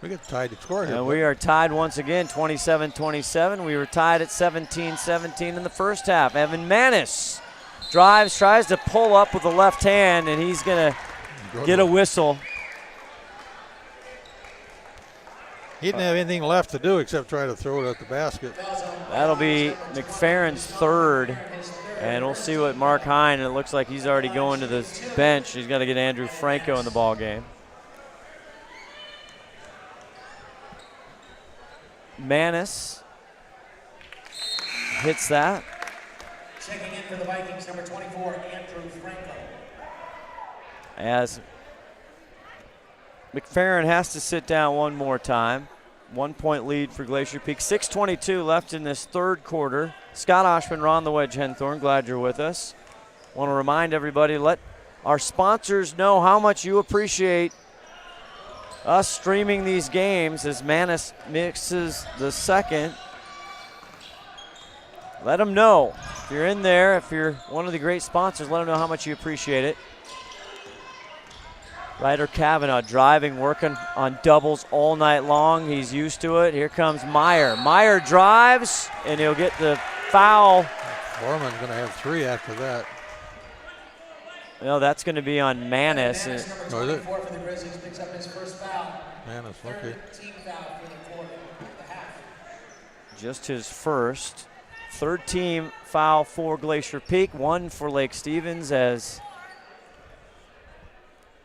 We get tied to score here. And we are tied once again, 27-27. We were tied at 17-17 in the first half. Evan Manis drives, tries to pull up with the left hand, and he's going to get a whistle. He didn't have anything left to do except try to throw it at the basket. That'll be McFerrin's 3rd. And we'll see what Mark Hine, it looks like he's already going to the bench. He's got to get Andrew Franco in the ball game. Manis hits that. Checking in for the Vikings, number 24, Andrew Franco. As McFerrin has to sit down one more time. 1-point lead for Glacier Peak. 6:22 left in this third quarter. Scott Oshman, Ron the Wedge Henthorn, glad you're with us. Want to remind everybody, let our sponsors know how much you appreciate us streaming these games as Manis mixes the second. Let them know. If you're in there, if you're one of the great sponsors, let them know how much you appreciate it. Ryder Kavanaugh driving, working on doubles all night long. He's used to it. Here comes Meyer. Meyer drives, and he'll get the foul. Foreman's going to have 3 after that. No, that's going to be on Manis. Manis, number 24 for the Grizzlies, picks up his first foul. Manis, okay. Team foul for the quarter, the half. Just his first. 3rd team foul for Glacier Peak, 1 for Lake Stevens, as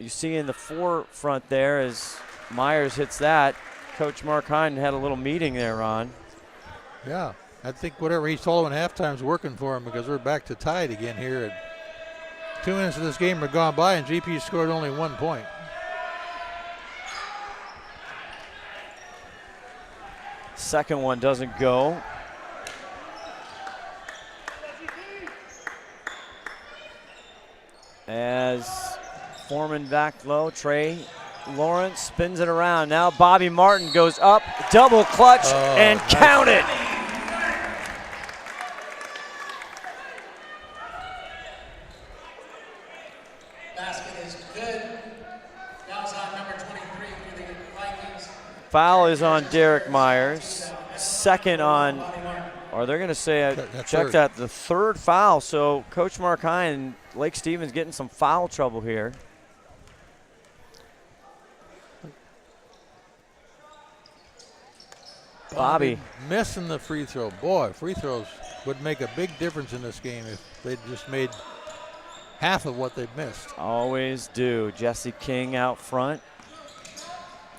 you see in the forefront there as Myers hits that. Coach Mark Hine had a little meeting there, Ron. Yeah, I think whatever he told him at halftime is working for him because we're back to tied again here. 2 minutes of this game are gone by and GP scored only 1 point. Second one doesn't go. As Foreman back low, Trey Lawrence spins it around. Now Bobby Martin goes up, double clutch, and nice. Count it. Basket is good. Foul's on number 23 for the Vikings. Foul is on Derek Myers. Second on, or they're going to say, I checked that, the 3rd foul. So Coach Mark Hine, Lake Stevens getting some foul trouble here. Bobby missing the free throw. Boy, free throws would make a big difference in this game if they just made half of what they've missed. Always do. Jesse King out front.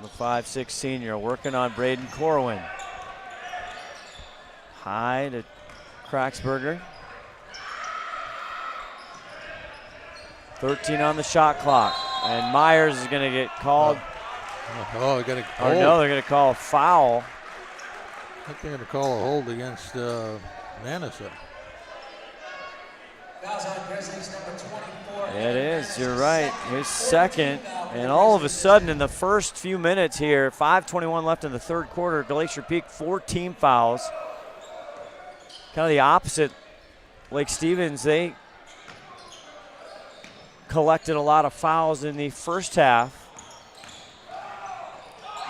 The 5'6" senior working on Braden Corwin. High to Kraxberger. 13 on the shot clock. And Myers is going to get called. Oh, got to or no, they're going to call a foul. I think they're going to call a hold against Manis. It is, you're right. His second. And all of a sudden in the first few minutes here, 5:21 left in the third quarter, Glacier Peak, 4 team fouls. Kind of the opposite. Lake Stevens, they collected a lot of fouls in the first half.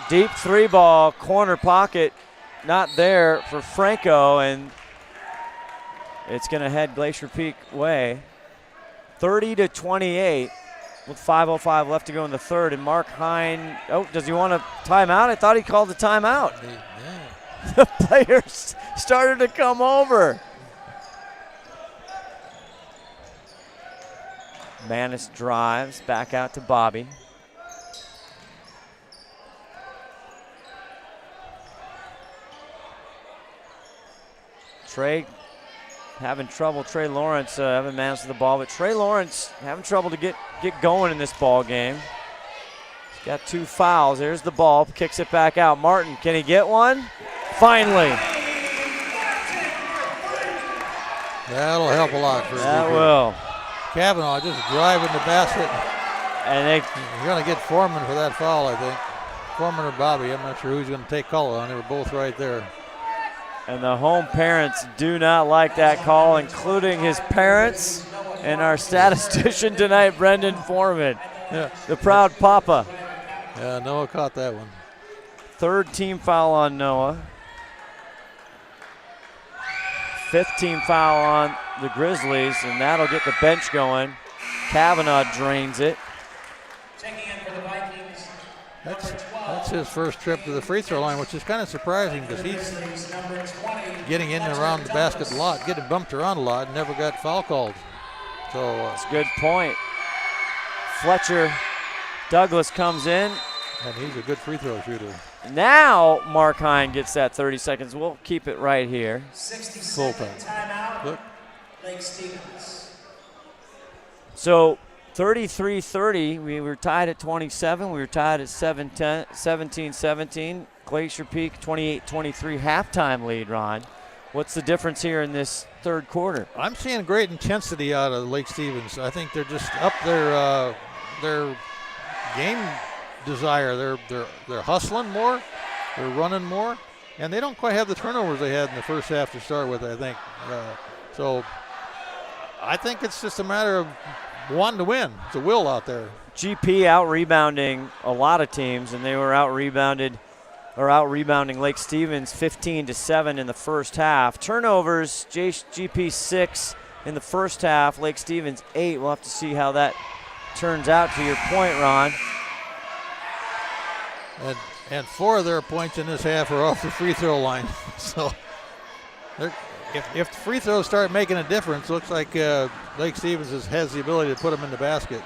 Deep 3 ball, corner pocket, not there for Franco, and it's going to head Glacier Peak way. 30-28 with 5:05 left to go in the third, and Mark Hine, does he want a timeout? I thought he called the timeout. Yeah. The players started to come over. Manis drives back out to Bobby. Trey having trouble. Trey Lawrence having managed to the ball, but Trey Lawrence having trouble to get going in this ball game. He's got 2 fouls. There's the ball, kicks it back out. Martin, can he get one? Finally. That'll help a lot for that will. Kavanaugh just driving the basket. And you're going to get Foreman for that foul, I think. Foreman or Bobby, I'm not sure who's going to take call on. They were both right there. And the home parents do not like that call, including his parents and our statistician tonight, Brendan Foreman. Yeah. The proud papa. Yeah, Noah caught that one. 3rd team foul on Noah. 5th team foul on the Grizzlies, and that'll get the bench going. Kavanaugh drains it. That's his first trip to the free throw line, which is kind of surprising because he's getting in and around the basket a lot, getting bumped around a lot, and never got foul called. So that's a good point. Fletcher Douglas comes in. And he's a good free throw shooter. Now Mark Hine gets that 30 seconds. We'll keep it right here. 60 timeout. Look. Lake Stevens. So 33-30, we were tied at 27. We were tied at 17-17. Glacier Peak 28-23 halftime lead, Ron. What's the difference here in this 3rd quarter? I'm seeing great intensity out of Lake Stevens. I think they're just up their game desire. They're hustling more, they're running more, and they don't quite have the turnovers they had in the first half to start with, I think. So I think it's just a matter of wanting to win. It's a will out there. GP out-rebounding a lot of teams, and they were out-rebounding Lake Stevens 15-7 in the first half. Turnovers, GP 6 in the first half, Lake Stevens 8. We'll have to see how that turns out, to your point, Ron. And 4 of their points in this half are off the free throw line. So if the free throws start making a difference, looks like Lake Stevens has the ability to put them in the basket.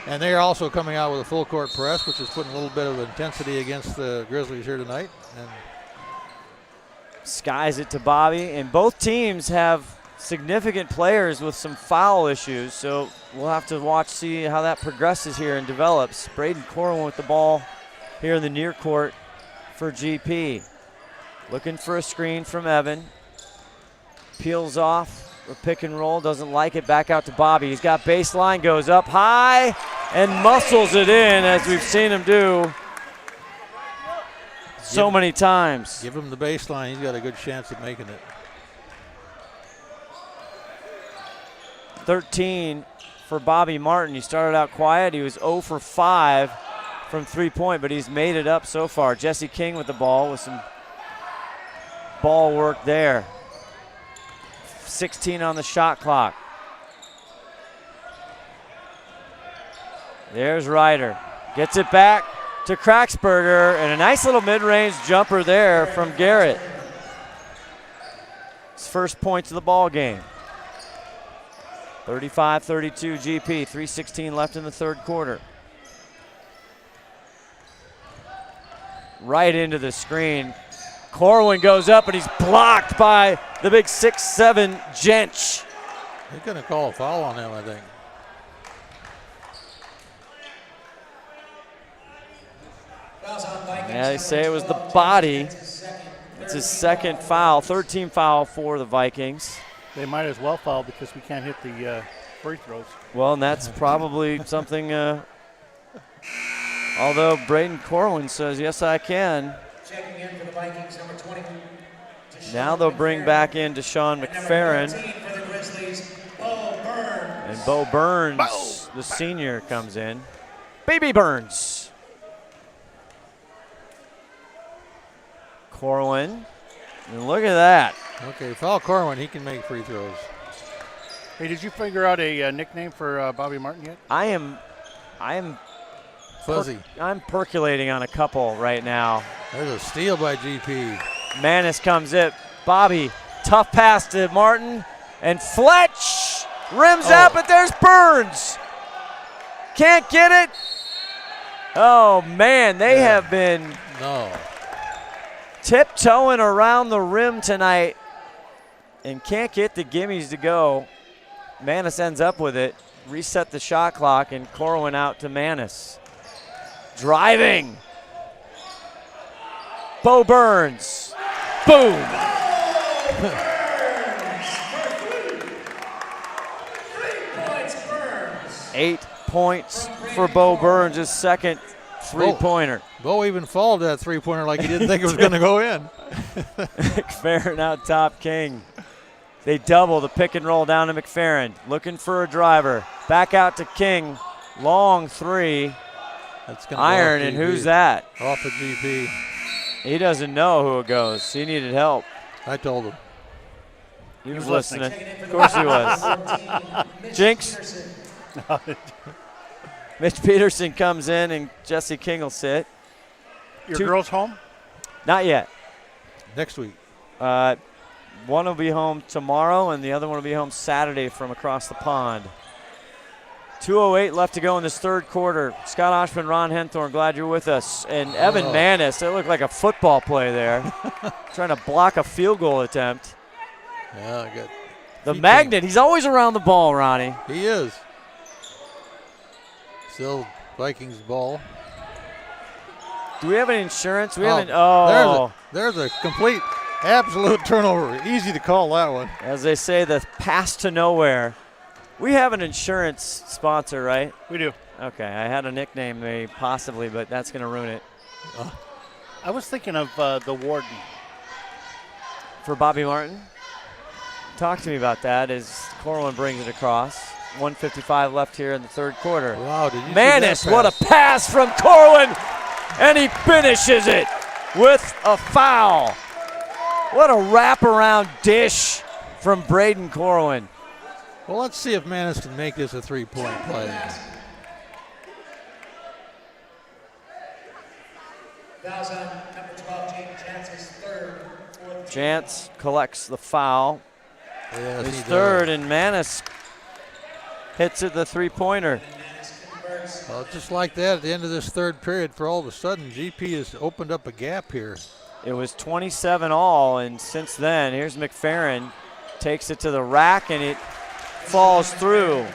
And they're also coming out with a full court press, which is putting a little bit of intensity against the Grizzlies here tonight. And skies it to Bobby, and both teams have significant players with some foul issues, so we'll have to see how that progresses here and develops. Braden Corwin with the ball here in the near court for GP. Looking for a screen from Evan. Peels off a pick and roll, doesn't like it, back out to Bobby. He's got baseline, goes up high and muscles it in, as we've seen him do so many times. Give him the baseline, he's got a good chance of making it. 13 for Bobby Martin. He started out quiet. He was 0 for 5 from 3-point, but he's made it up so far. Jesse King with the ball with some ball work there. 16 on the shot clock. There's Ryder. Gets it back to Kraxberger, and a nice little mid-range jumper there from Garrett. His first points of the ball game. 35-32 GP, 3:16 left in the 3rd quarter. Right into the screen. Corwin goes up and he's blocked by the big 6'7" Jench. They're going to call a foul on him, I think. Yeah, they say it was the body. It's his 2nd foul, 3rd team foul for the Vikings. They might as well foul because we can't hit the free throws. Well, and that's probably something, although Braden Corwin says, yes, I can. Checking in for the Vikings, number 20. Now they'll bring back in Deshaun McFerrin. For the Grizzlies, Bo Burns. And Bo Burns, the senior, comes in. Baby Burns. Corwin. And look at that. Okay, foul Corwin, he can make free throws. Hey, did you figure out a nickname for Bobby Martin yet? I am fuzzy. I'm percolating on a couple right now. There's a steal by GP. Manis comes in. Bobby, tough pass to Martin. And Fletch rims out, but there's Burns. Can't get it. Oh, man, they have been tiptoeing around the rim tonight and can't get the gimmies to go. Manis ends up with it. Reset the shot clock, and Corwin out to Manis. Driving. Bo Burns. Boom. 8 points for Bo Burns, his second three-pointer. Bo even followed that three-pointer like he didn't think it was going to go in. McFerrin out top King. They double the pick and roll down to McFerrin. Looking for a driver. Back out to King. Long three. That's gonna Iron, and who's that? Off of GP. He doesn't know who it goes. He needed help. I told him. He was listening. Of course he was. Jinx. Mitch Peterson comes in, and Jesse King will sit. Your girls home? Not yet. Next week. One will be home tomorrow, and the other one will be home Saturday from across the pond. 2:08 left to go in this third quarter. Scott Oshman, Ron Henthorn, glad you're with us. And Evan Manis, it looked like a football play there. Trying to block a field goal attempt. Yeah, I got the magnet. He's always around the ball, Ronnie. He is. Still Vikings ball. Do we have any insurance? We haven't. Oh. There's a complete, absolute turnover. Easy to call that one. As they say, the pass to nowhere. We have an insurance sponsor, right? We do. Okay, I had a nickname maybe, possibly, but that's going to ruin it. I was thinking of the Warden. For Bobby Martin? Talk to me about that as Corwin brings it across. 1:55 left here in the third quarter. Wow, did you Manis, see that what a pass from Corwin! And he finishes it with a foul. What a wraparound dish from Braden Corwin. Well, let's see if Manis can make this a three-point play. Fouls on number 12, Jake Jantz's third. Jantz collects the foul. Yes, his he third, does. and Manis hits it the three-pointer. Well, just like that at the end of this third period, for all of a sudden, GP has opened up a gap here. It was 27 all, and since then, here's McFerrin. Takes it to the rack, and it falls through.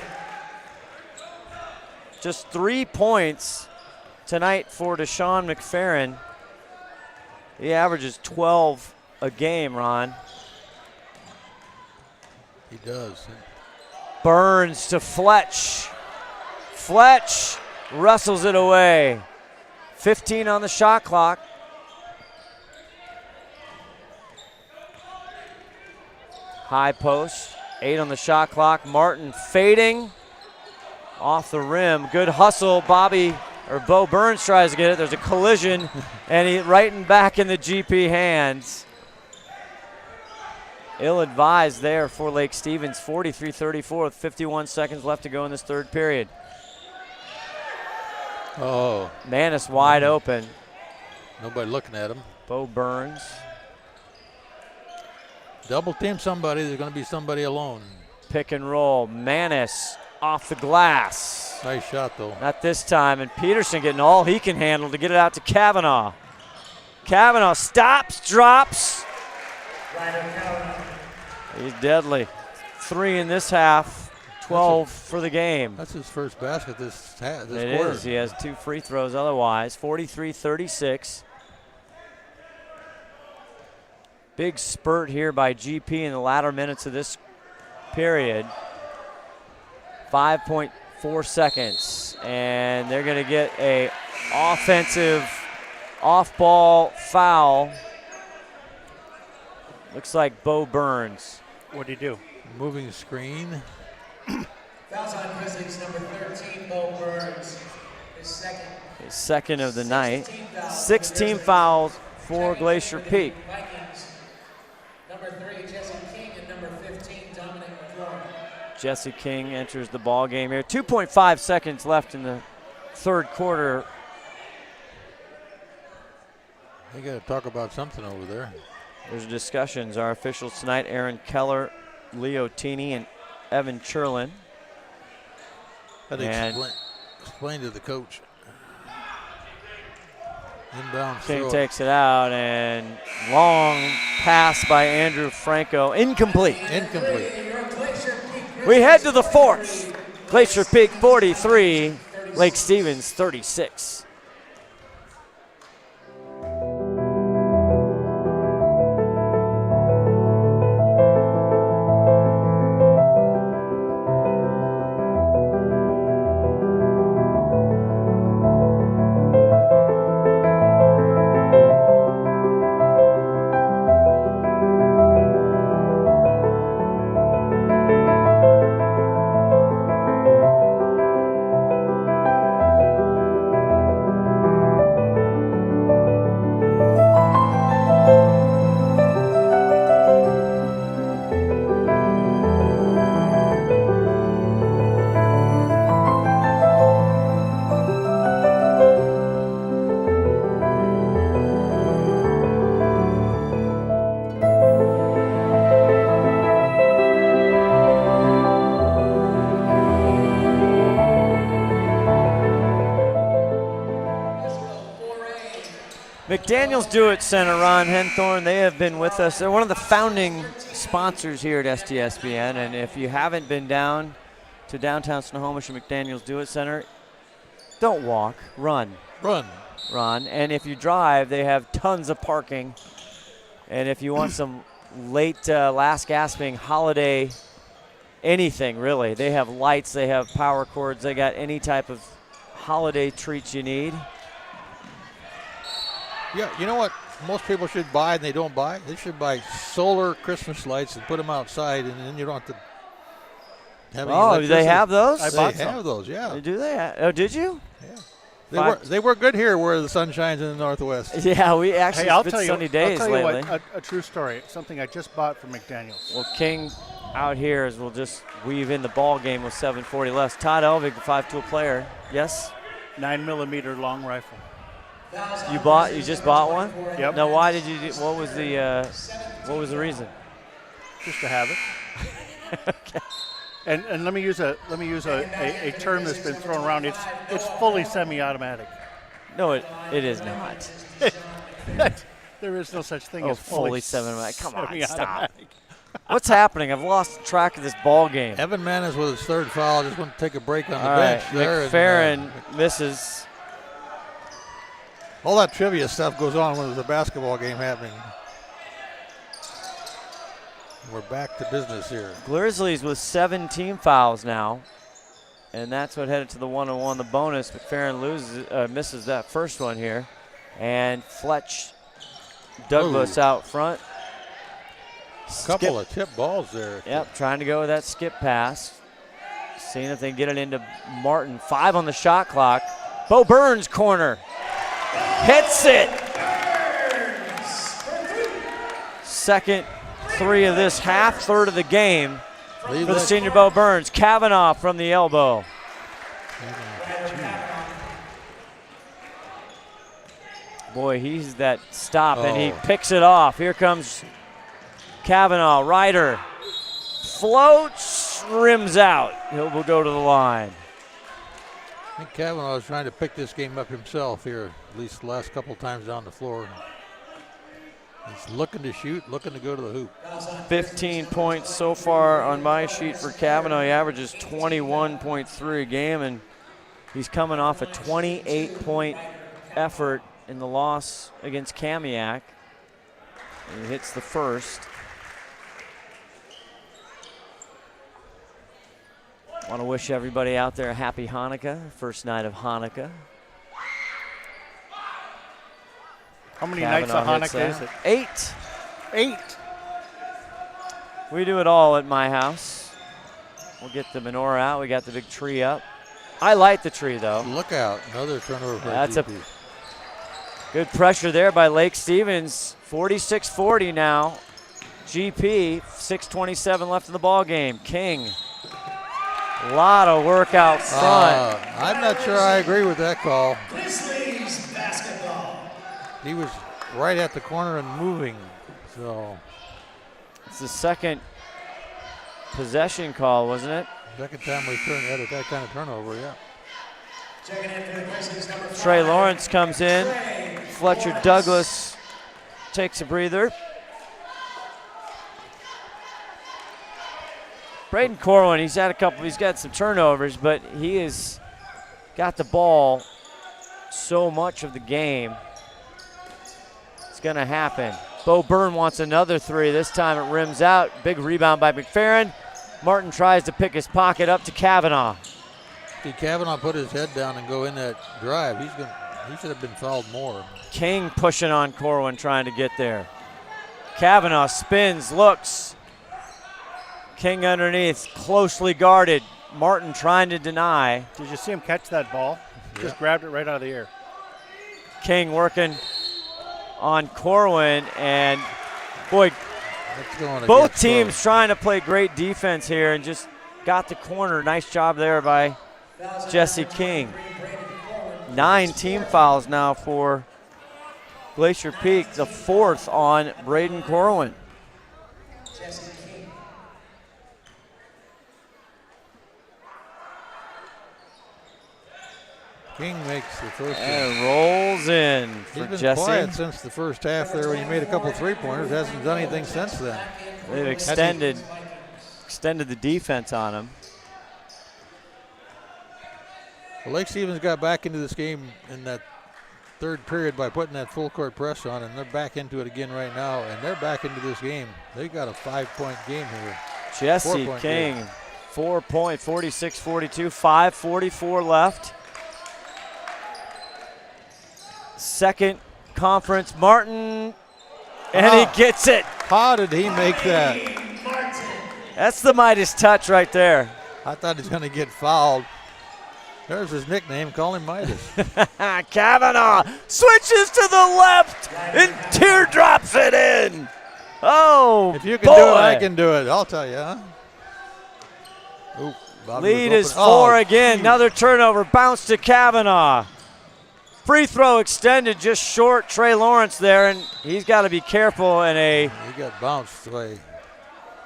Just 3 points tonight for Deshaun McFerrin. He averages 12 a game, Ron. He does. Burns to Fletch. Fletch wrestles it away. 15 on the shot clock. High post, 8 on the shot clock. Martin fading off the rim. Good hustle. Bo Burns tries to get it. There's a collision, and he right and back in the GP hands. Ill-advised there for Lake Stevens. 43-34 with 51 seconds left to go in this third period. Oh. Manis wide open. Nobody looking at him. Bo Burns. Double team somebody, there's going to be somebody alone. Pick and roll. Manis off the glass. Nice shot, though. Not this time, and Peterson getting all he can handle to get it out to Kavanaugh. Kavanaugh stops, drops. He's deadly. 3 in this half, 12 for the game. That's his first basket this quarter. It is. He has 2 free throws otherwise. 43-36. Big spurt here by GP in the latter minutes of this period. 5.4 seconds. And they're going to get a offensive off-ball foul. Looks like Bo Burns. What'd he do? Moving screen. Fouls on Grizzlies, number 13, Bo Burns. His second. His second of the night. 16 fouls for Glacier Peak. Vikings, number 3, Jesse King, and number 15, Dominic McClure. Jesse King enters the ball game here. 2.5 seconds left in the third quarter. They got to talk about something over there. There's discussions. Our officials tonight, Aaron Keller, Leo Tini, and Evan Churlin. Had to explain to the coach. Inbound King throw. takes it out, and long pass by Andrew Franco. Incomplete. Incomplete. We head to the fourth. Glacier Peak 43, Lake Stevens 36. McDaniels Do It Center, Ron Henthorn, they have been with us. They're one of the founding sponsors here at STSPN, and if you haven't been down to downtown Snohomish and McDaniels Do It Center, don't walk, run. Run. And if you drive, they have tons of parking. And if you want some late last gasping holiday anything, really, they have lights, they have power cords, they got any type of holiday treats you need. Yeah, you know what most people should buy and they don't buy? They should buy solar Christmas lights and put them outside, and then you don't have to have any electricity. They have those? They have those, yeah. Do they? Oh, did you? Yeah. They work good here where the sun shines in the northwest. Yeah, we actually Hey, I'll been tell you, sunny days I'll tell lately. you what, a true story, something I just bought from McDaniels. Well, King out here as we'll just weave in the ball game with 7:40 left. Todd Elvig, the 5-tool player. Yes? 9mm long rifle. You just bought one? Yep. Now, why did you? What was the reason? Just to have it. Okay. And let me use a term that's been thrown around. It's fully semi-automatic. No, it is not. There is no such thing Oh, as fully semi-automatic. Come on, stop. semi-automatic. What's happening? I've lost track of this ball game. Evan Manis with his third foul. Just want to take a break on the All right, bench there. McFerrin misses. All that trivia stuff goes on when there's a basketball game happening. We're back to business here. Grizzlies with 17 fouls now, and that's what headed to the 1-on-1, the bonus. McFerrin misses that first one here, and Fletch Douglas out front. Couple of tip balls there. Yep, trying to go with that skip pass. Seeing if they can get it into Martin. 5 on the shot clock. Bo Burns corner. Hits it. Second 3 of this half, third of the game for the senior Bo Burns. Kavanaugh from the elbow. Boy, he's that stop, and he picks it off. Here comes Kavanaugh. Ryder floats, rims out. He'll go to the line. I think Kavanaugh is trying to pick this game up himself here, at least the last couple times down the floor. He's looking to shoot, looking to go to the hoop. 15 points so far on my sheet for Kavanaugh. He averages 21.3 a game, and he's coming off a 28-point effort in the loss against Kamiak. And he hits the first. Want to wish everybody out there a happy Hanukkah, first night of Hanukkah. How many nights of Hanukkah is it? 8. 8. We do it all at my house. We'll get the menorah out. We got the big tree up. I light the tree, though. Look out. Another turnover for That's GP. a good pressure there by Lake Stevens. 46-40 now. GP, 6:27 left in the ball game. King. A lot of work out front. I'm not sure I agree with that call. Grizzlies basketball. He was right at the corner and moving, so. It's the second possession call, wasn't it? Second time we've had that kind of turnover, yeah. Checking in for the Grizzlies, number 5. Trey Lawrence comes in Fletcher Douglas takes a breather. Braden Corwin, he's got some turnovers, but he has got the ball so much of the game. It's going to happen. Bo Byrne wants another three. This time it rims out. Big rebound by McFerrin. Martin tries to pick his pocket up to Kavanaugh. Did Kavanaugh put his head down and go in that drive? He should have been fouled more. King pushing on Corwin, trying to get there. Kavanaugh spins, looks. King underneath, closely guarded. Martin trying to deny. Did you see him catch that ball? Just grabbed it right out of the air. King working on Corwin, and boy, both teams trying to play great defense here and just got the corner. Nice job there by Jesse King. 9 team fouls now for Glacier Peak, the 4th on Braden Corwin. King makes the first. And rolls in for He's been Jesse. quiet since the first half there when he made a couple three-pointers. Hasn't done anything since then. They've extended the defense on him. Well, Lake Stevens got back into this game in that third period by putting that full court press on, and they're back into it again right now, and they're back into this game. They got a 5-point game here. Jesse King, 4-point, 46-42, 5:44 left. Second conference, Martin, and he gets it. How did he make that? That's the Midas touch right there. I thought he was going to get fouled. There's his nickname, call him Midas. Kavanaugh switches to the left and teardrops it in. Oh, if you can do it, I can do it. I'll tell you, huh? Ooh, lead is 4 again. Another turnover, bounce to Kavanaugh. Free throw extended just short. Trey Lawrence there, and he's got to be careful. And he got bounced away.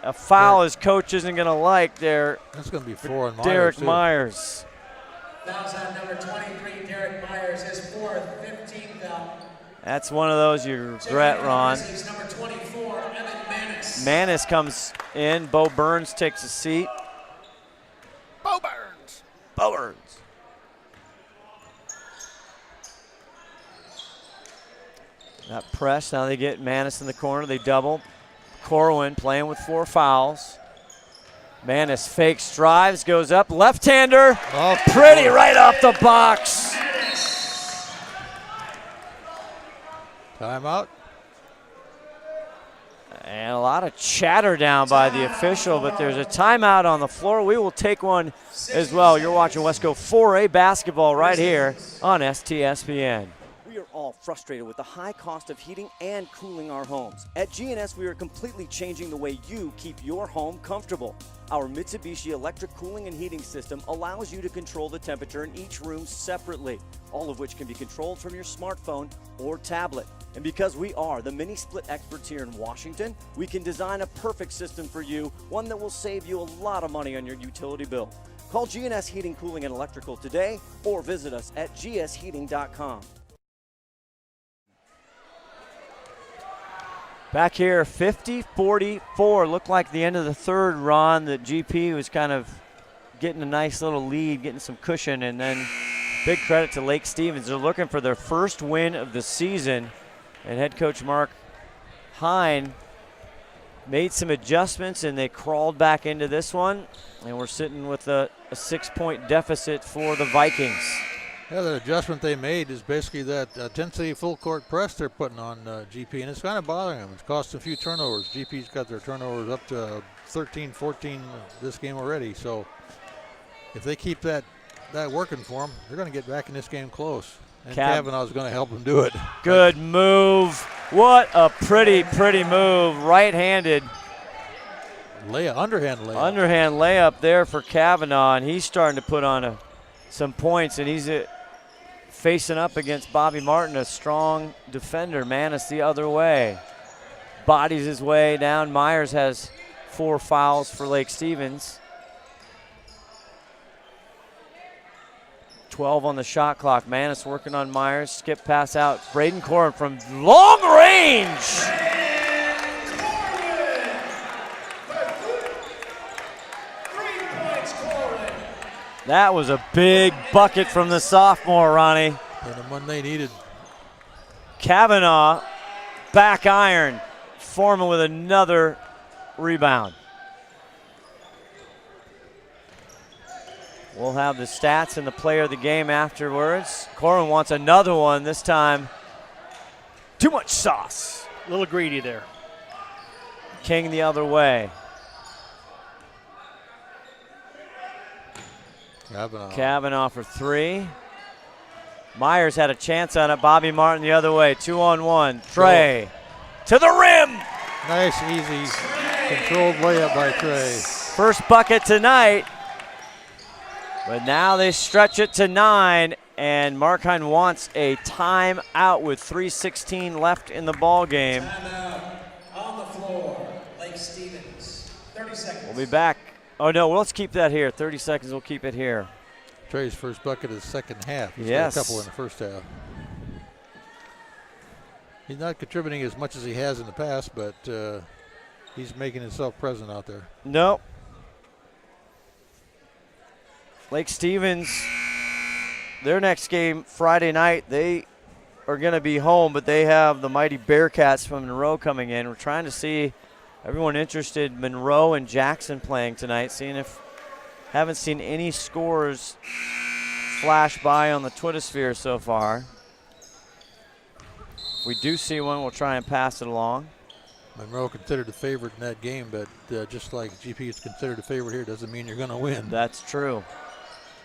A foul his coach isn't going to like there. That's going to be 4 on Myers. Derek Myers. Fouls on number 23, Derek Myers, his 4th, 15th foul. That's one of those you regret, Ron. Number 24, Evan Manis. Manis comes in. Bo Burns takes a seat. Bo Burns. Bo Burns. That press, now they get Manis in the corner. They double. Corwin playing with 4 fouls. Manis fakes, drives, goes up. Left-hander. Oh, pretty right off the box. Timeout. And a lot of chatter down by the official, but there's a timeout on the floor. We will take one as well. You're watching Wesco 4A basketball right here on STSPN. We are all frustrated with the high cost of heating and cooling our homes. At GNS, we are completely changing the way you keep your home comfortable. Our Mitsubishi electric cooling and heating system allows you to control the temperature in each room separately, all of which can be controlled from your smartphone or tablet. And because we are the mini split experts here in Washington, we can design a perfect system for you, one that will save you a lot of money on your utility bill. Call GNS Heating, Cooling, and Electrical today or visit us at gsheating.com. Back here, 50-44. Looked like the end of the third, Ron, that GP was kind of getting a nice little lead, getting some cushion, and then big credit to Lake Stevens. They're looking for their first win of the season, and head coach Mark Hine made some adjustments, and they crawled back into this one, and we're sitting with a 6-point deficit for the Vikings. Yeah, the adjustment they made is basically that intensity full court press they're putting on GP, and it's kind of bothering them. It's cost a few turnovers. GP's got their turnovers up to 13, 14 this game already. So if they keep that working for them, they're going to get back in this game close. And Kavanaugh's going to help them do it. Good move. What a pretty move. Right-handed. Underhand layup. Underhand layup there for Kavanaugh, and he's starting to put on some points, and he's facing up against Bobby Martin, a strong defender. Manis the other way. Bodies his way down. Myers has 4 fouls for Lake Stevens. 12 on the shot clock. Manis working on Myers. Skip pass out. Braden Corin from long range. That was a big bucket from the sophomore, Ronnie. And the one they needed. Kavanaugh, back iron. Foreman with another rebound. We'll have the stats and the player of the game afterwards. Corin wants another one, this time too much sauce. A little greedy there. King the other way. Kavanaugh for three. Myers had a chance on it. Bobby Martin the other way. 2-on-1. Trey to the rim. Nice, easy, controlled layup by Trey. First bucket tonight. But now they stretch it to 9, and Markheim wants a timeout with 3:16 left in the ball game. Timeout on the floor. Lake Stevens. 30 seconds. We'll be back. Oh, no, well, let's keep that here. 30 seconds, we'll keep it here. Trey's first bucket of the second half. He's Yes. got a couple in the first half. He's not contributing as much as he has in the past, but he's making himself present out there. Nope. Lake Stevens, their next game Friday night, they are going to be home, but they have the mighty Bearcats from Monroe coming in. We're trying to see everyone interested, Monroe and Jackson playing tonight, seeing if, haven't seen any scores flash by on the Twittersphere so far. If we do see one, we'll try and pass it along. Monroe considered a favorite in that game, but just like GP is considered a favorite here, doesn't mean you're going to win. That's true.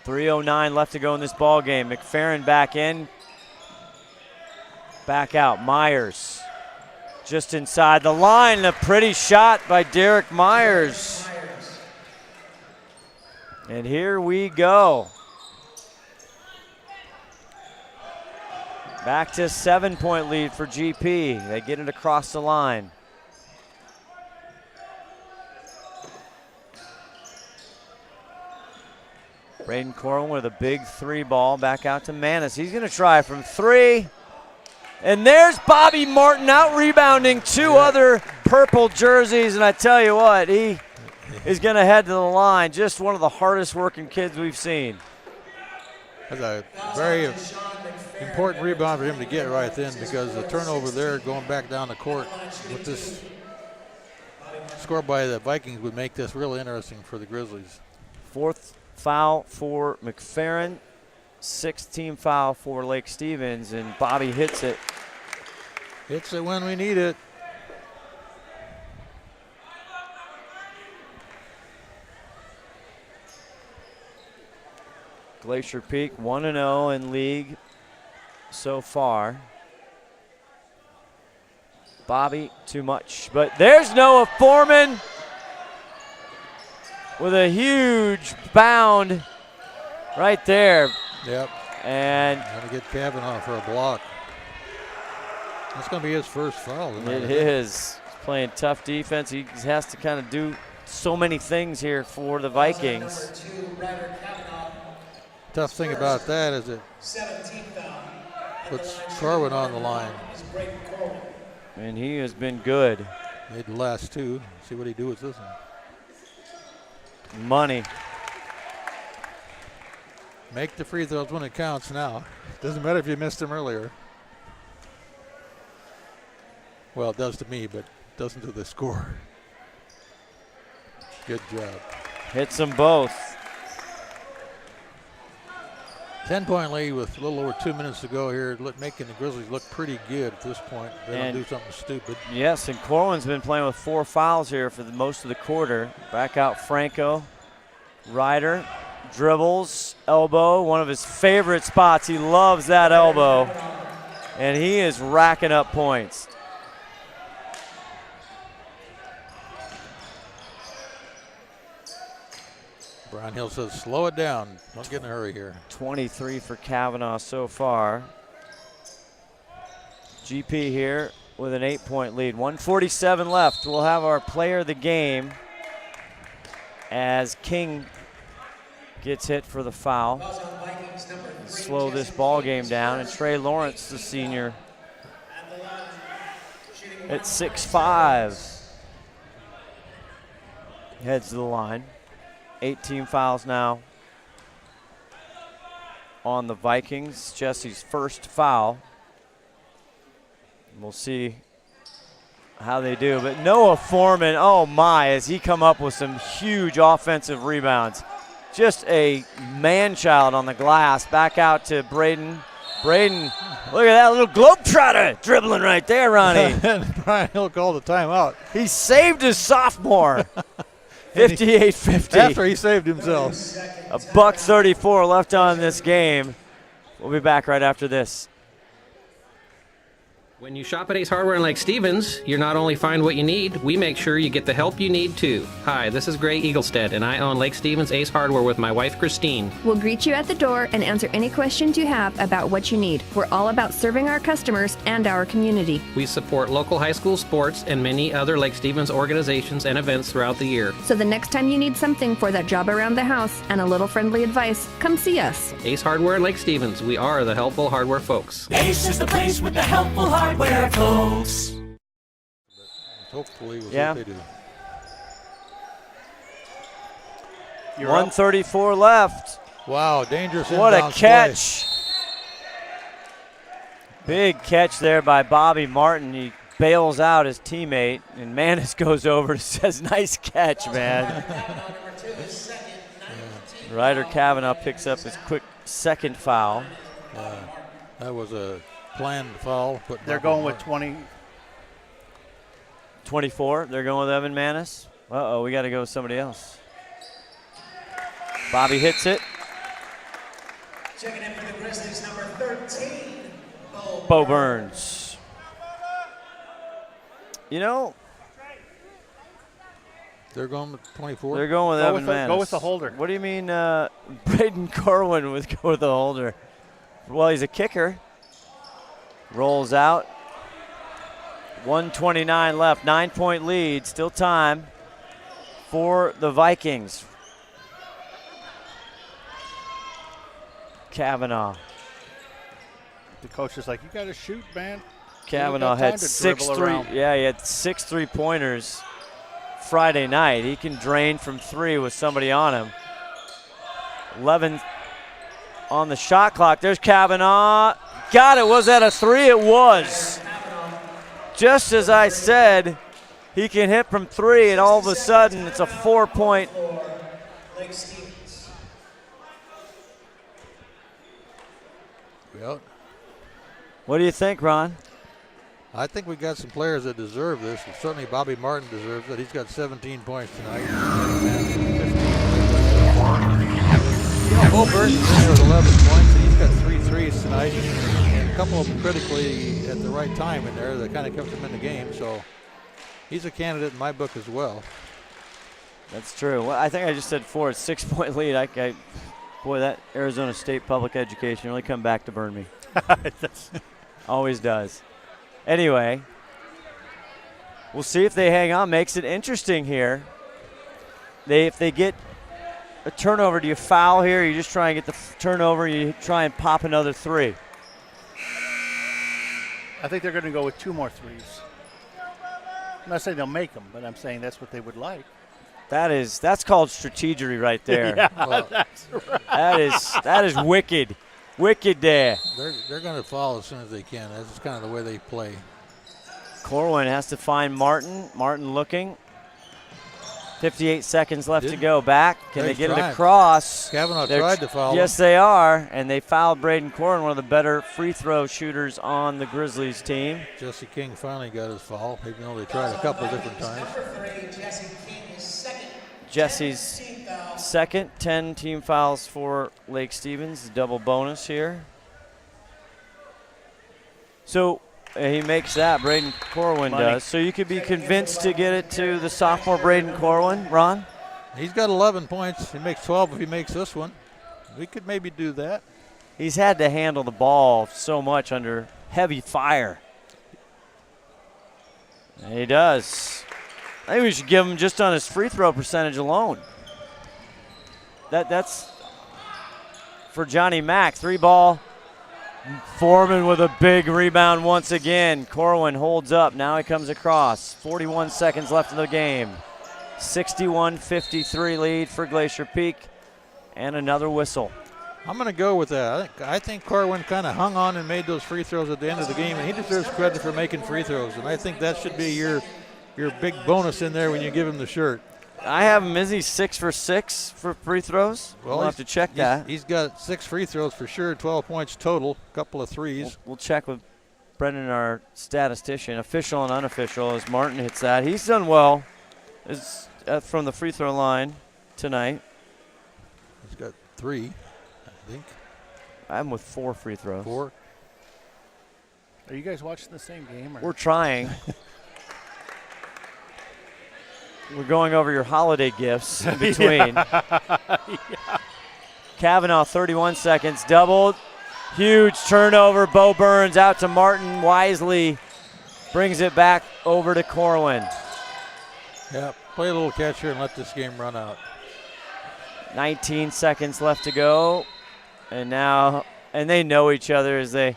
3:09 left to go in this ball game. McFerrin back in, back out. Myers just inside the line. A pretty shot by Derek Myers. And here we go. Back to 7-point lead for GP. They get it across the line. Braden Corin with a big three ball back out to Manis. He's going to try from three. And there's Bobby Martin out rebounding two other purple jerseys. And I tell you what, he is going to head to the line. Just one of the hardest working kids we've seen. That's a very important rebound for him to get right then, because the turnover there going back down the court with this score by the Vikings would make this really interesting for the Grizzlies. Fourth foul for McFerrin, sixth team foul for Lake Stevens, and Bobby hits it. Hits it when we need it. Glacier Peak 1-0 in league so far. Bobby, too much. But there's Noah Foreman with a huge bound right there. Yep. And going to get Kavanaugh for a block. That's going to be his first foul tonight. It is. He's playing tough defense. He has to kind of do so many things here for the Vikings. Tough thing about that is it puts Corwin on the line. And he has been good. Made the last two. See what he do with this one. Money. Make the free throws when it counts now. Doesn't matter if you missed them earlier. Well, it does to me, but it doesn't to the score. Good job. Hits them both. 10-point lead with a little over 2 minutes to go here, making the Grizzlies look pretty good at this point. They don't do something stupid. Yes, and Corwin's been playing with 4 fouls here for most of the quarter. Back out Franco. Ryder dribbles, elbow, one of his favorite spots. He loves that elbow. And he is racking up points. Brian Hill says, slow it down. Don't get in a hurry here. 23 for Kavanaugh so far. GP here with an 8-point lead. 1:47 left. We'll have our player of the game as King gets hit for the foul. slow this ball game down. And Trey Lawrence, the senior, at 6'5", heads to the line. 18 fouls now on the Vikings. Jesse's first foul. We'll see how they do. But Noah Foreman, oh my, has he come up with some huge offensive rebounds. Just a man-child on the glass. Back out to Braden. Braden, look at that little globetrotter dribbling right there, Ronnie. And Brian Hill called a timeout. He saved his sophomore. 58-50. After he saved himself. $1:34 left on this game. We'll be back right after this. When you shop at Ace Hardware in Lake Stevens, you not only find what you need, we make sure you get the help you need too. Hi, this is Gray Eaglestead, and I own Lake Stevens Ace Hardware with my wife, Christine. We'll greet you at the door and answer any questions you have about what you need. We're all about serving our customers and our community. We support local high school sports and many other Lake Stevens organizations and events throughout the year. So the next time you need something for that job around the house and a little friendly advice, come see us. Ace Hardware in Lake Stevens. We are the helpful hardware folks. Ace is the place with the helpful hardware folks. Hopefully we'll see Yeah. what they do. 1:34 left. Wow, dangerous What a inbounds catch. Big catch there by Bobby Martin. He bails out his teammate, and Manis goes over and says, nice catch, man. Ryder Kavanaugh picks up his quick second foul. That was a planned foul. They're going with 20. 24. They're going with Evan Manis. Uh-oh, we got to go with somebody else. Bobby hits it. Checking in for the Grizzlies, number 13, Bo Burns. You know, they're going with 24. they're going with Go Evan with the- Manis. go with the holder. What do you mean Braden Corwin would go with the holder? Well, he's a kicker. Rolls out. 1:29 left. 9-point lead. Still time for the Vikings. Kavanaugh. The coach is like, you got to shoot, man. Kavanaugh You got time had to 6 dribble 3. around. Yeah, he had 6 3-pointers Friday night. He can drain from 3 with somebody on him. 11 on the shot clock. There's Kavanaugh. Got it. Was that a 3? It was. Just as I said, he can hit from 3, and all of a sudden it's a 4-point. Yep. What do you think, Ron? I think we got some players that deserve this. And certainly Bobby Martin deserves it. He's got 17 points tonight. Bo Burns is in there with 11 points, and he's got 3 threes tonight. And a couple of them critically at the right time in there that kind of kept him in the game. So he's a candidate in my book as well. That's true. Well, I think I just said 4. It's 6-point lead. Boy, that Arizona State public education really come back to burn me. Always does. Anyway, we'll see if they hang on. Makes it interesting here. If they get a turnover, do you foul here? Or you just try and get the turnover, you try and pop another 3? I think they're going to go with 2 more threes. I'm not saying they'll make them, but I'm saying that's what they would like. That's called strategery right there. Yeah, that's right. That is wicked. Wicked there. They're going to foul as soon as they can. That's just kind of the way they play. Corwin has to find Martin. Martin looking. 58 seconds left to go. Back. Can they get it across? Kavanaugh tried to foul Yes, they are. And they fouled Braden Corwin, one of the better free throw shooters on the Grizzlies team. Jesse King finally got his foul, even though they tried a couple different times. Jesse's second. 10 team fouls for Lake Stevens. Double bonus here. So he makes that. Braden Corwin does. So you could be convinced to get it to the sophomore Braden Corwin. Ron? He's got 11 points. He makes 12 if he makes this one. We could maybe do that. He's had to handle the ball so much under heavy fire. And he does. I think we should give him just on his free throw percentage alone. That's for Johnny Mack. 3-ball. Foreman with a big rebound once again. Corwin holds up. Now he comes across. 41 seconds left in the game. 61-53 lead for Glacier Peak. And another whistle. I'm going to go with that. I think Corwin kind of hung on and made those free throws at the end of the game, and he deserves credit for making free throws. And I think that should be your big bonus in there when you give him the shirt. I have him. Is he 6 for 6 for free throws? We'll have to check that. He's got 6 free throws for sure, 12 points total, a couple of threes. We'll check with Brendan, our statistician, official and unofficial, as Martin hits that. He's done well from the free throw line tonight. He's got 3. I think. I'm with 4 free throws. 4. Are you guys watching the same game? Or? We're trying. We're going over your holiday gifts in between. Kavanaugh, 31 seconds, doubled. Huge turnover. Bo Burns out to Martin. Wisely brings it back over to Corwin. Yeah, play a little catcher and let this game run out. 19 seconds left to go. And they know each other as they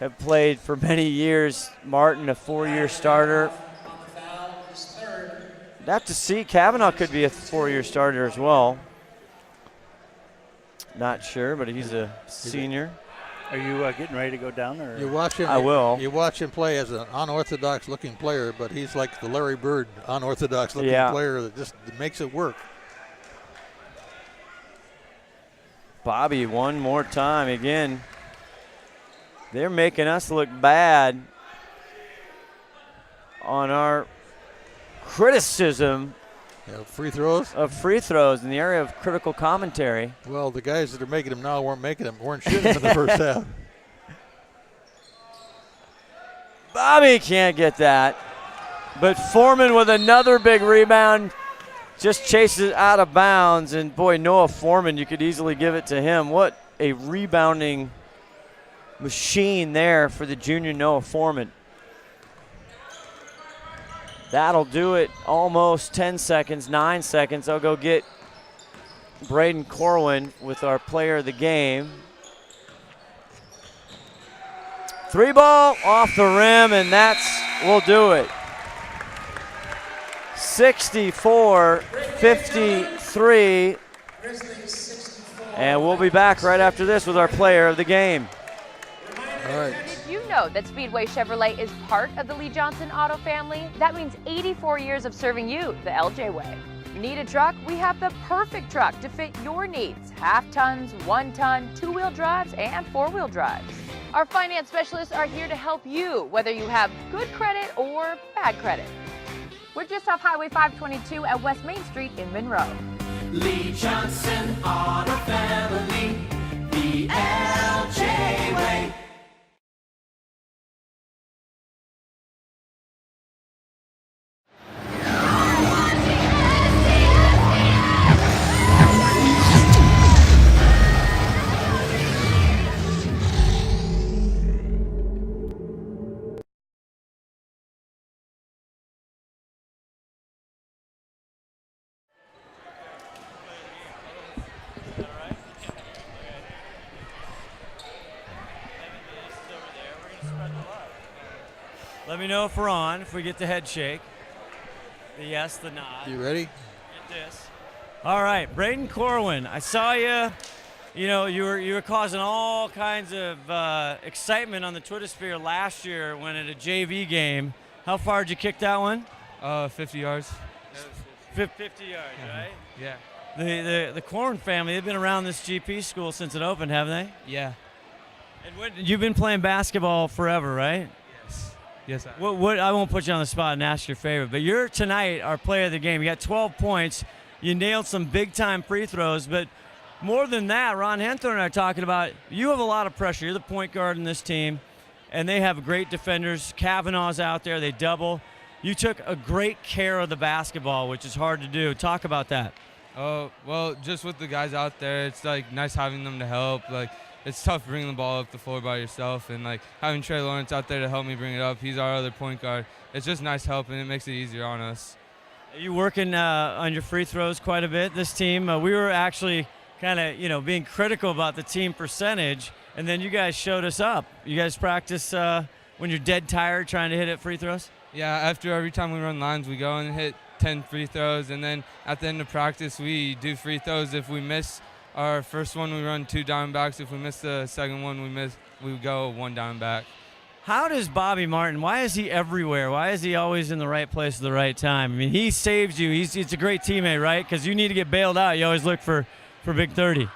have played for many years. Martin, a 4-year starter. Not to see, Kavanaugh could be a 4-year starter as well. Not sure, but he's a senior. Are you getting ready to go down? Or? You watch him. I will. You watch him play as an unorthodox looking player, but he's like the Larry Bird unorthodox looking player that just makes it work. Bobby, one more time. Again, they're making us look bad on our criticism of free throws in the area of critical commentary. Well, the guys that are making them now weren't shooting them in the first half. Bobby can't get that. But Foreman with another big rebound. Just chases it out of bounds, and boy, Noah Foreman, you could easily give it to him. What a rebounding machine there for the junior Noah Foreman. That'll do it. Almost 10 seconds, 9 seconds. I'll go get Braden Corwin with our player of the game. 3-ball off the rim, and will do it. 64-53, and we'll be back right after this with our player of the game. All right. Did you know that Speedway Chevrolet is part of the Lee Johnson Auto family? That means 84 years of serving you the LJ way. Need a truck? We have the perfect truck to fit your needs. Half tons, 1 ton, 2-wheel drives, and 4-wheel drives. Our finance specialists are here to help you, whether you have good credit or bad credit. We're just off Highway 522 at West Main Street in Monroe. Lee Johnson Auto Family, the LJ way. Let me know if we're on, if we get the head shake. The yes, the nod. You ready? Get this. All right, Braden Corwin, I saw you. You know, you were causing all kinds of excitement on the Twitter sphere last year when at a JV game. How far did you kick that one? 50 yards. 50 yards, right? Yeah. The Corwin family, they've been around this GP school since it opened, haven't they? Yeah. And you've been playing basketball forever, right? Yes. I won't put you on the spot and ask your favorite, but you're tonight our player of the game. You got 12 points. You nailed some big-time free throws, but more than that, Ron Henther and I are talking about you have a lot of pressure. You're the point guard in this team, and they have great defenders. Kavanaugh's out there. They double. You took a great care of the basketball, which is hard to do. Talk about that. Well, just with the guys out there, it's like nice having them to help. Like, it's tough bringing the ball up the floor by yourself, and like having Trey Lawrence out there to help me bring it up. He's our other point guard. It's just nice help, and it makes it easier on us. Are you working on your free throws quite a bit? This team, we were actually kind of, being critical about the team percentage, and then you guys showed us up. You guys practice when you're dead tired trying to hit at free throws? Yeah, after every time we run lines, we go and hit 10 free throws, and then at the end of practice, we do free throws. If we miss our first one, we run 2 down backs. If we miss the second one, we go 1 down back. How does Bobby Martin, why is he everywhere? Why is he always in the right place at the right time? I mean, he saves you. He's a great teammate, right? Because you need to get bailed out. You always look for Big 30.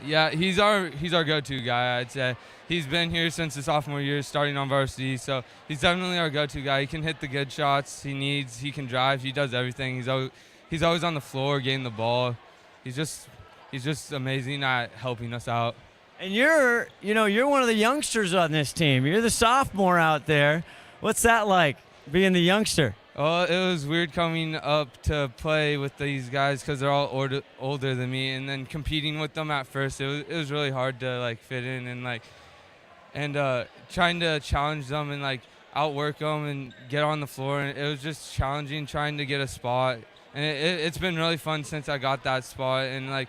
Yeah, he's our go-to guy, I'd say. He's been here since the sophomore year, starting on varsity, so he's definitely our go-to guy. He can hit the good shots he needs. He can drive. He does everything. He's always on the floor getting the ball. He's just amazing at helping us out. And you're one of the youngsters on this team. You're the sophomore out there. What's that like, being the youngster? Oh, it was weird coming up to play with these guys because they're all older than me, and then competing with them at first. It was really hard to fit in and trying to challenge them and outwork them and get on the floor. And it was just challenging trying to get a spot. And it's been really fun since I got that spot. And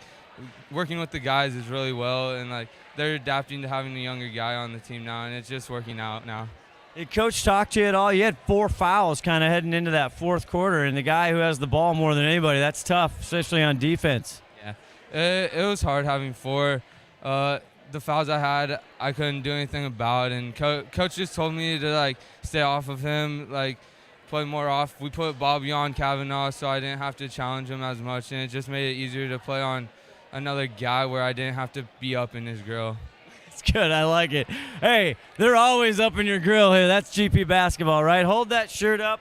working with the guys is really well, and they're adapting to having a younger guy on the team now, and it's just working out now. Did Coach talk to you at all? You had 4 fouls kind of heading into that fourth quarter, and the guy who has the ball more than anybody, that's tough, especially on defense. Yeah, it was hard having 4. The fouls I had, I couldn't do anything about, and Coach just told me to stay off of him, play more off. We put Bobby on Kavanaugh, so I didn't have to challenge him as much, and it just made it easier to play on another guy where I didn't have to be up in his grill. It's good. I like it. Hey, they're always up in your grill here. That's GP basketball, right? Hold that shirt up.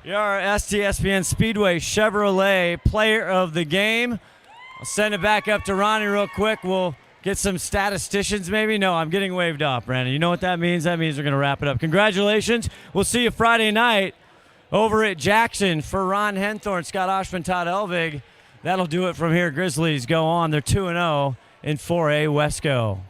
You're our STSPN Speedway Chevrolet player of the game. I'll send it back up to Ronnie real quick. We'll get some statisticians maybe. No, I'm getting waved off, Brandon. You know what that means? That means we're going to wrap it up. Congratulations. We'll see you Friday night over at Jackson. For Ron Henthorne, Scott Oshman, Todd Elvig, that'll do it from here. Grizzlies go on. They're 2-0 in 4A Wesco.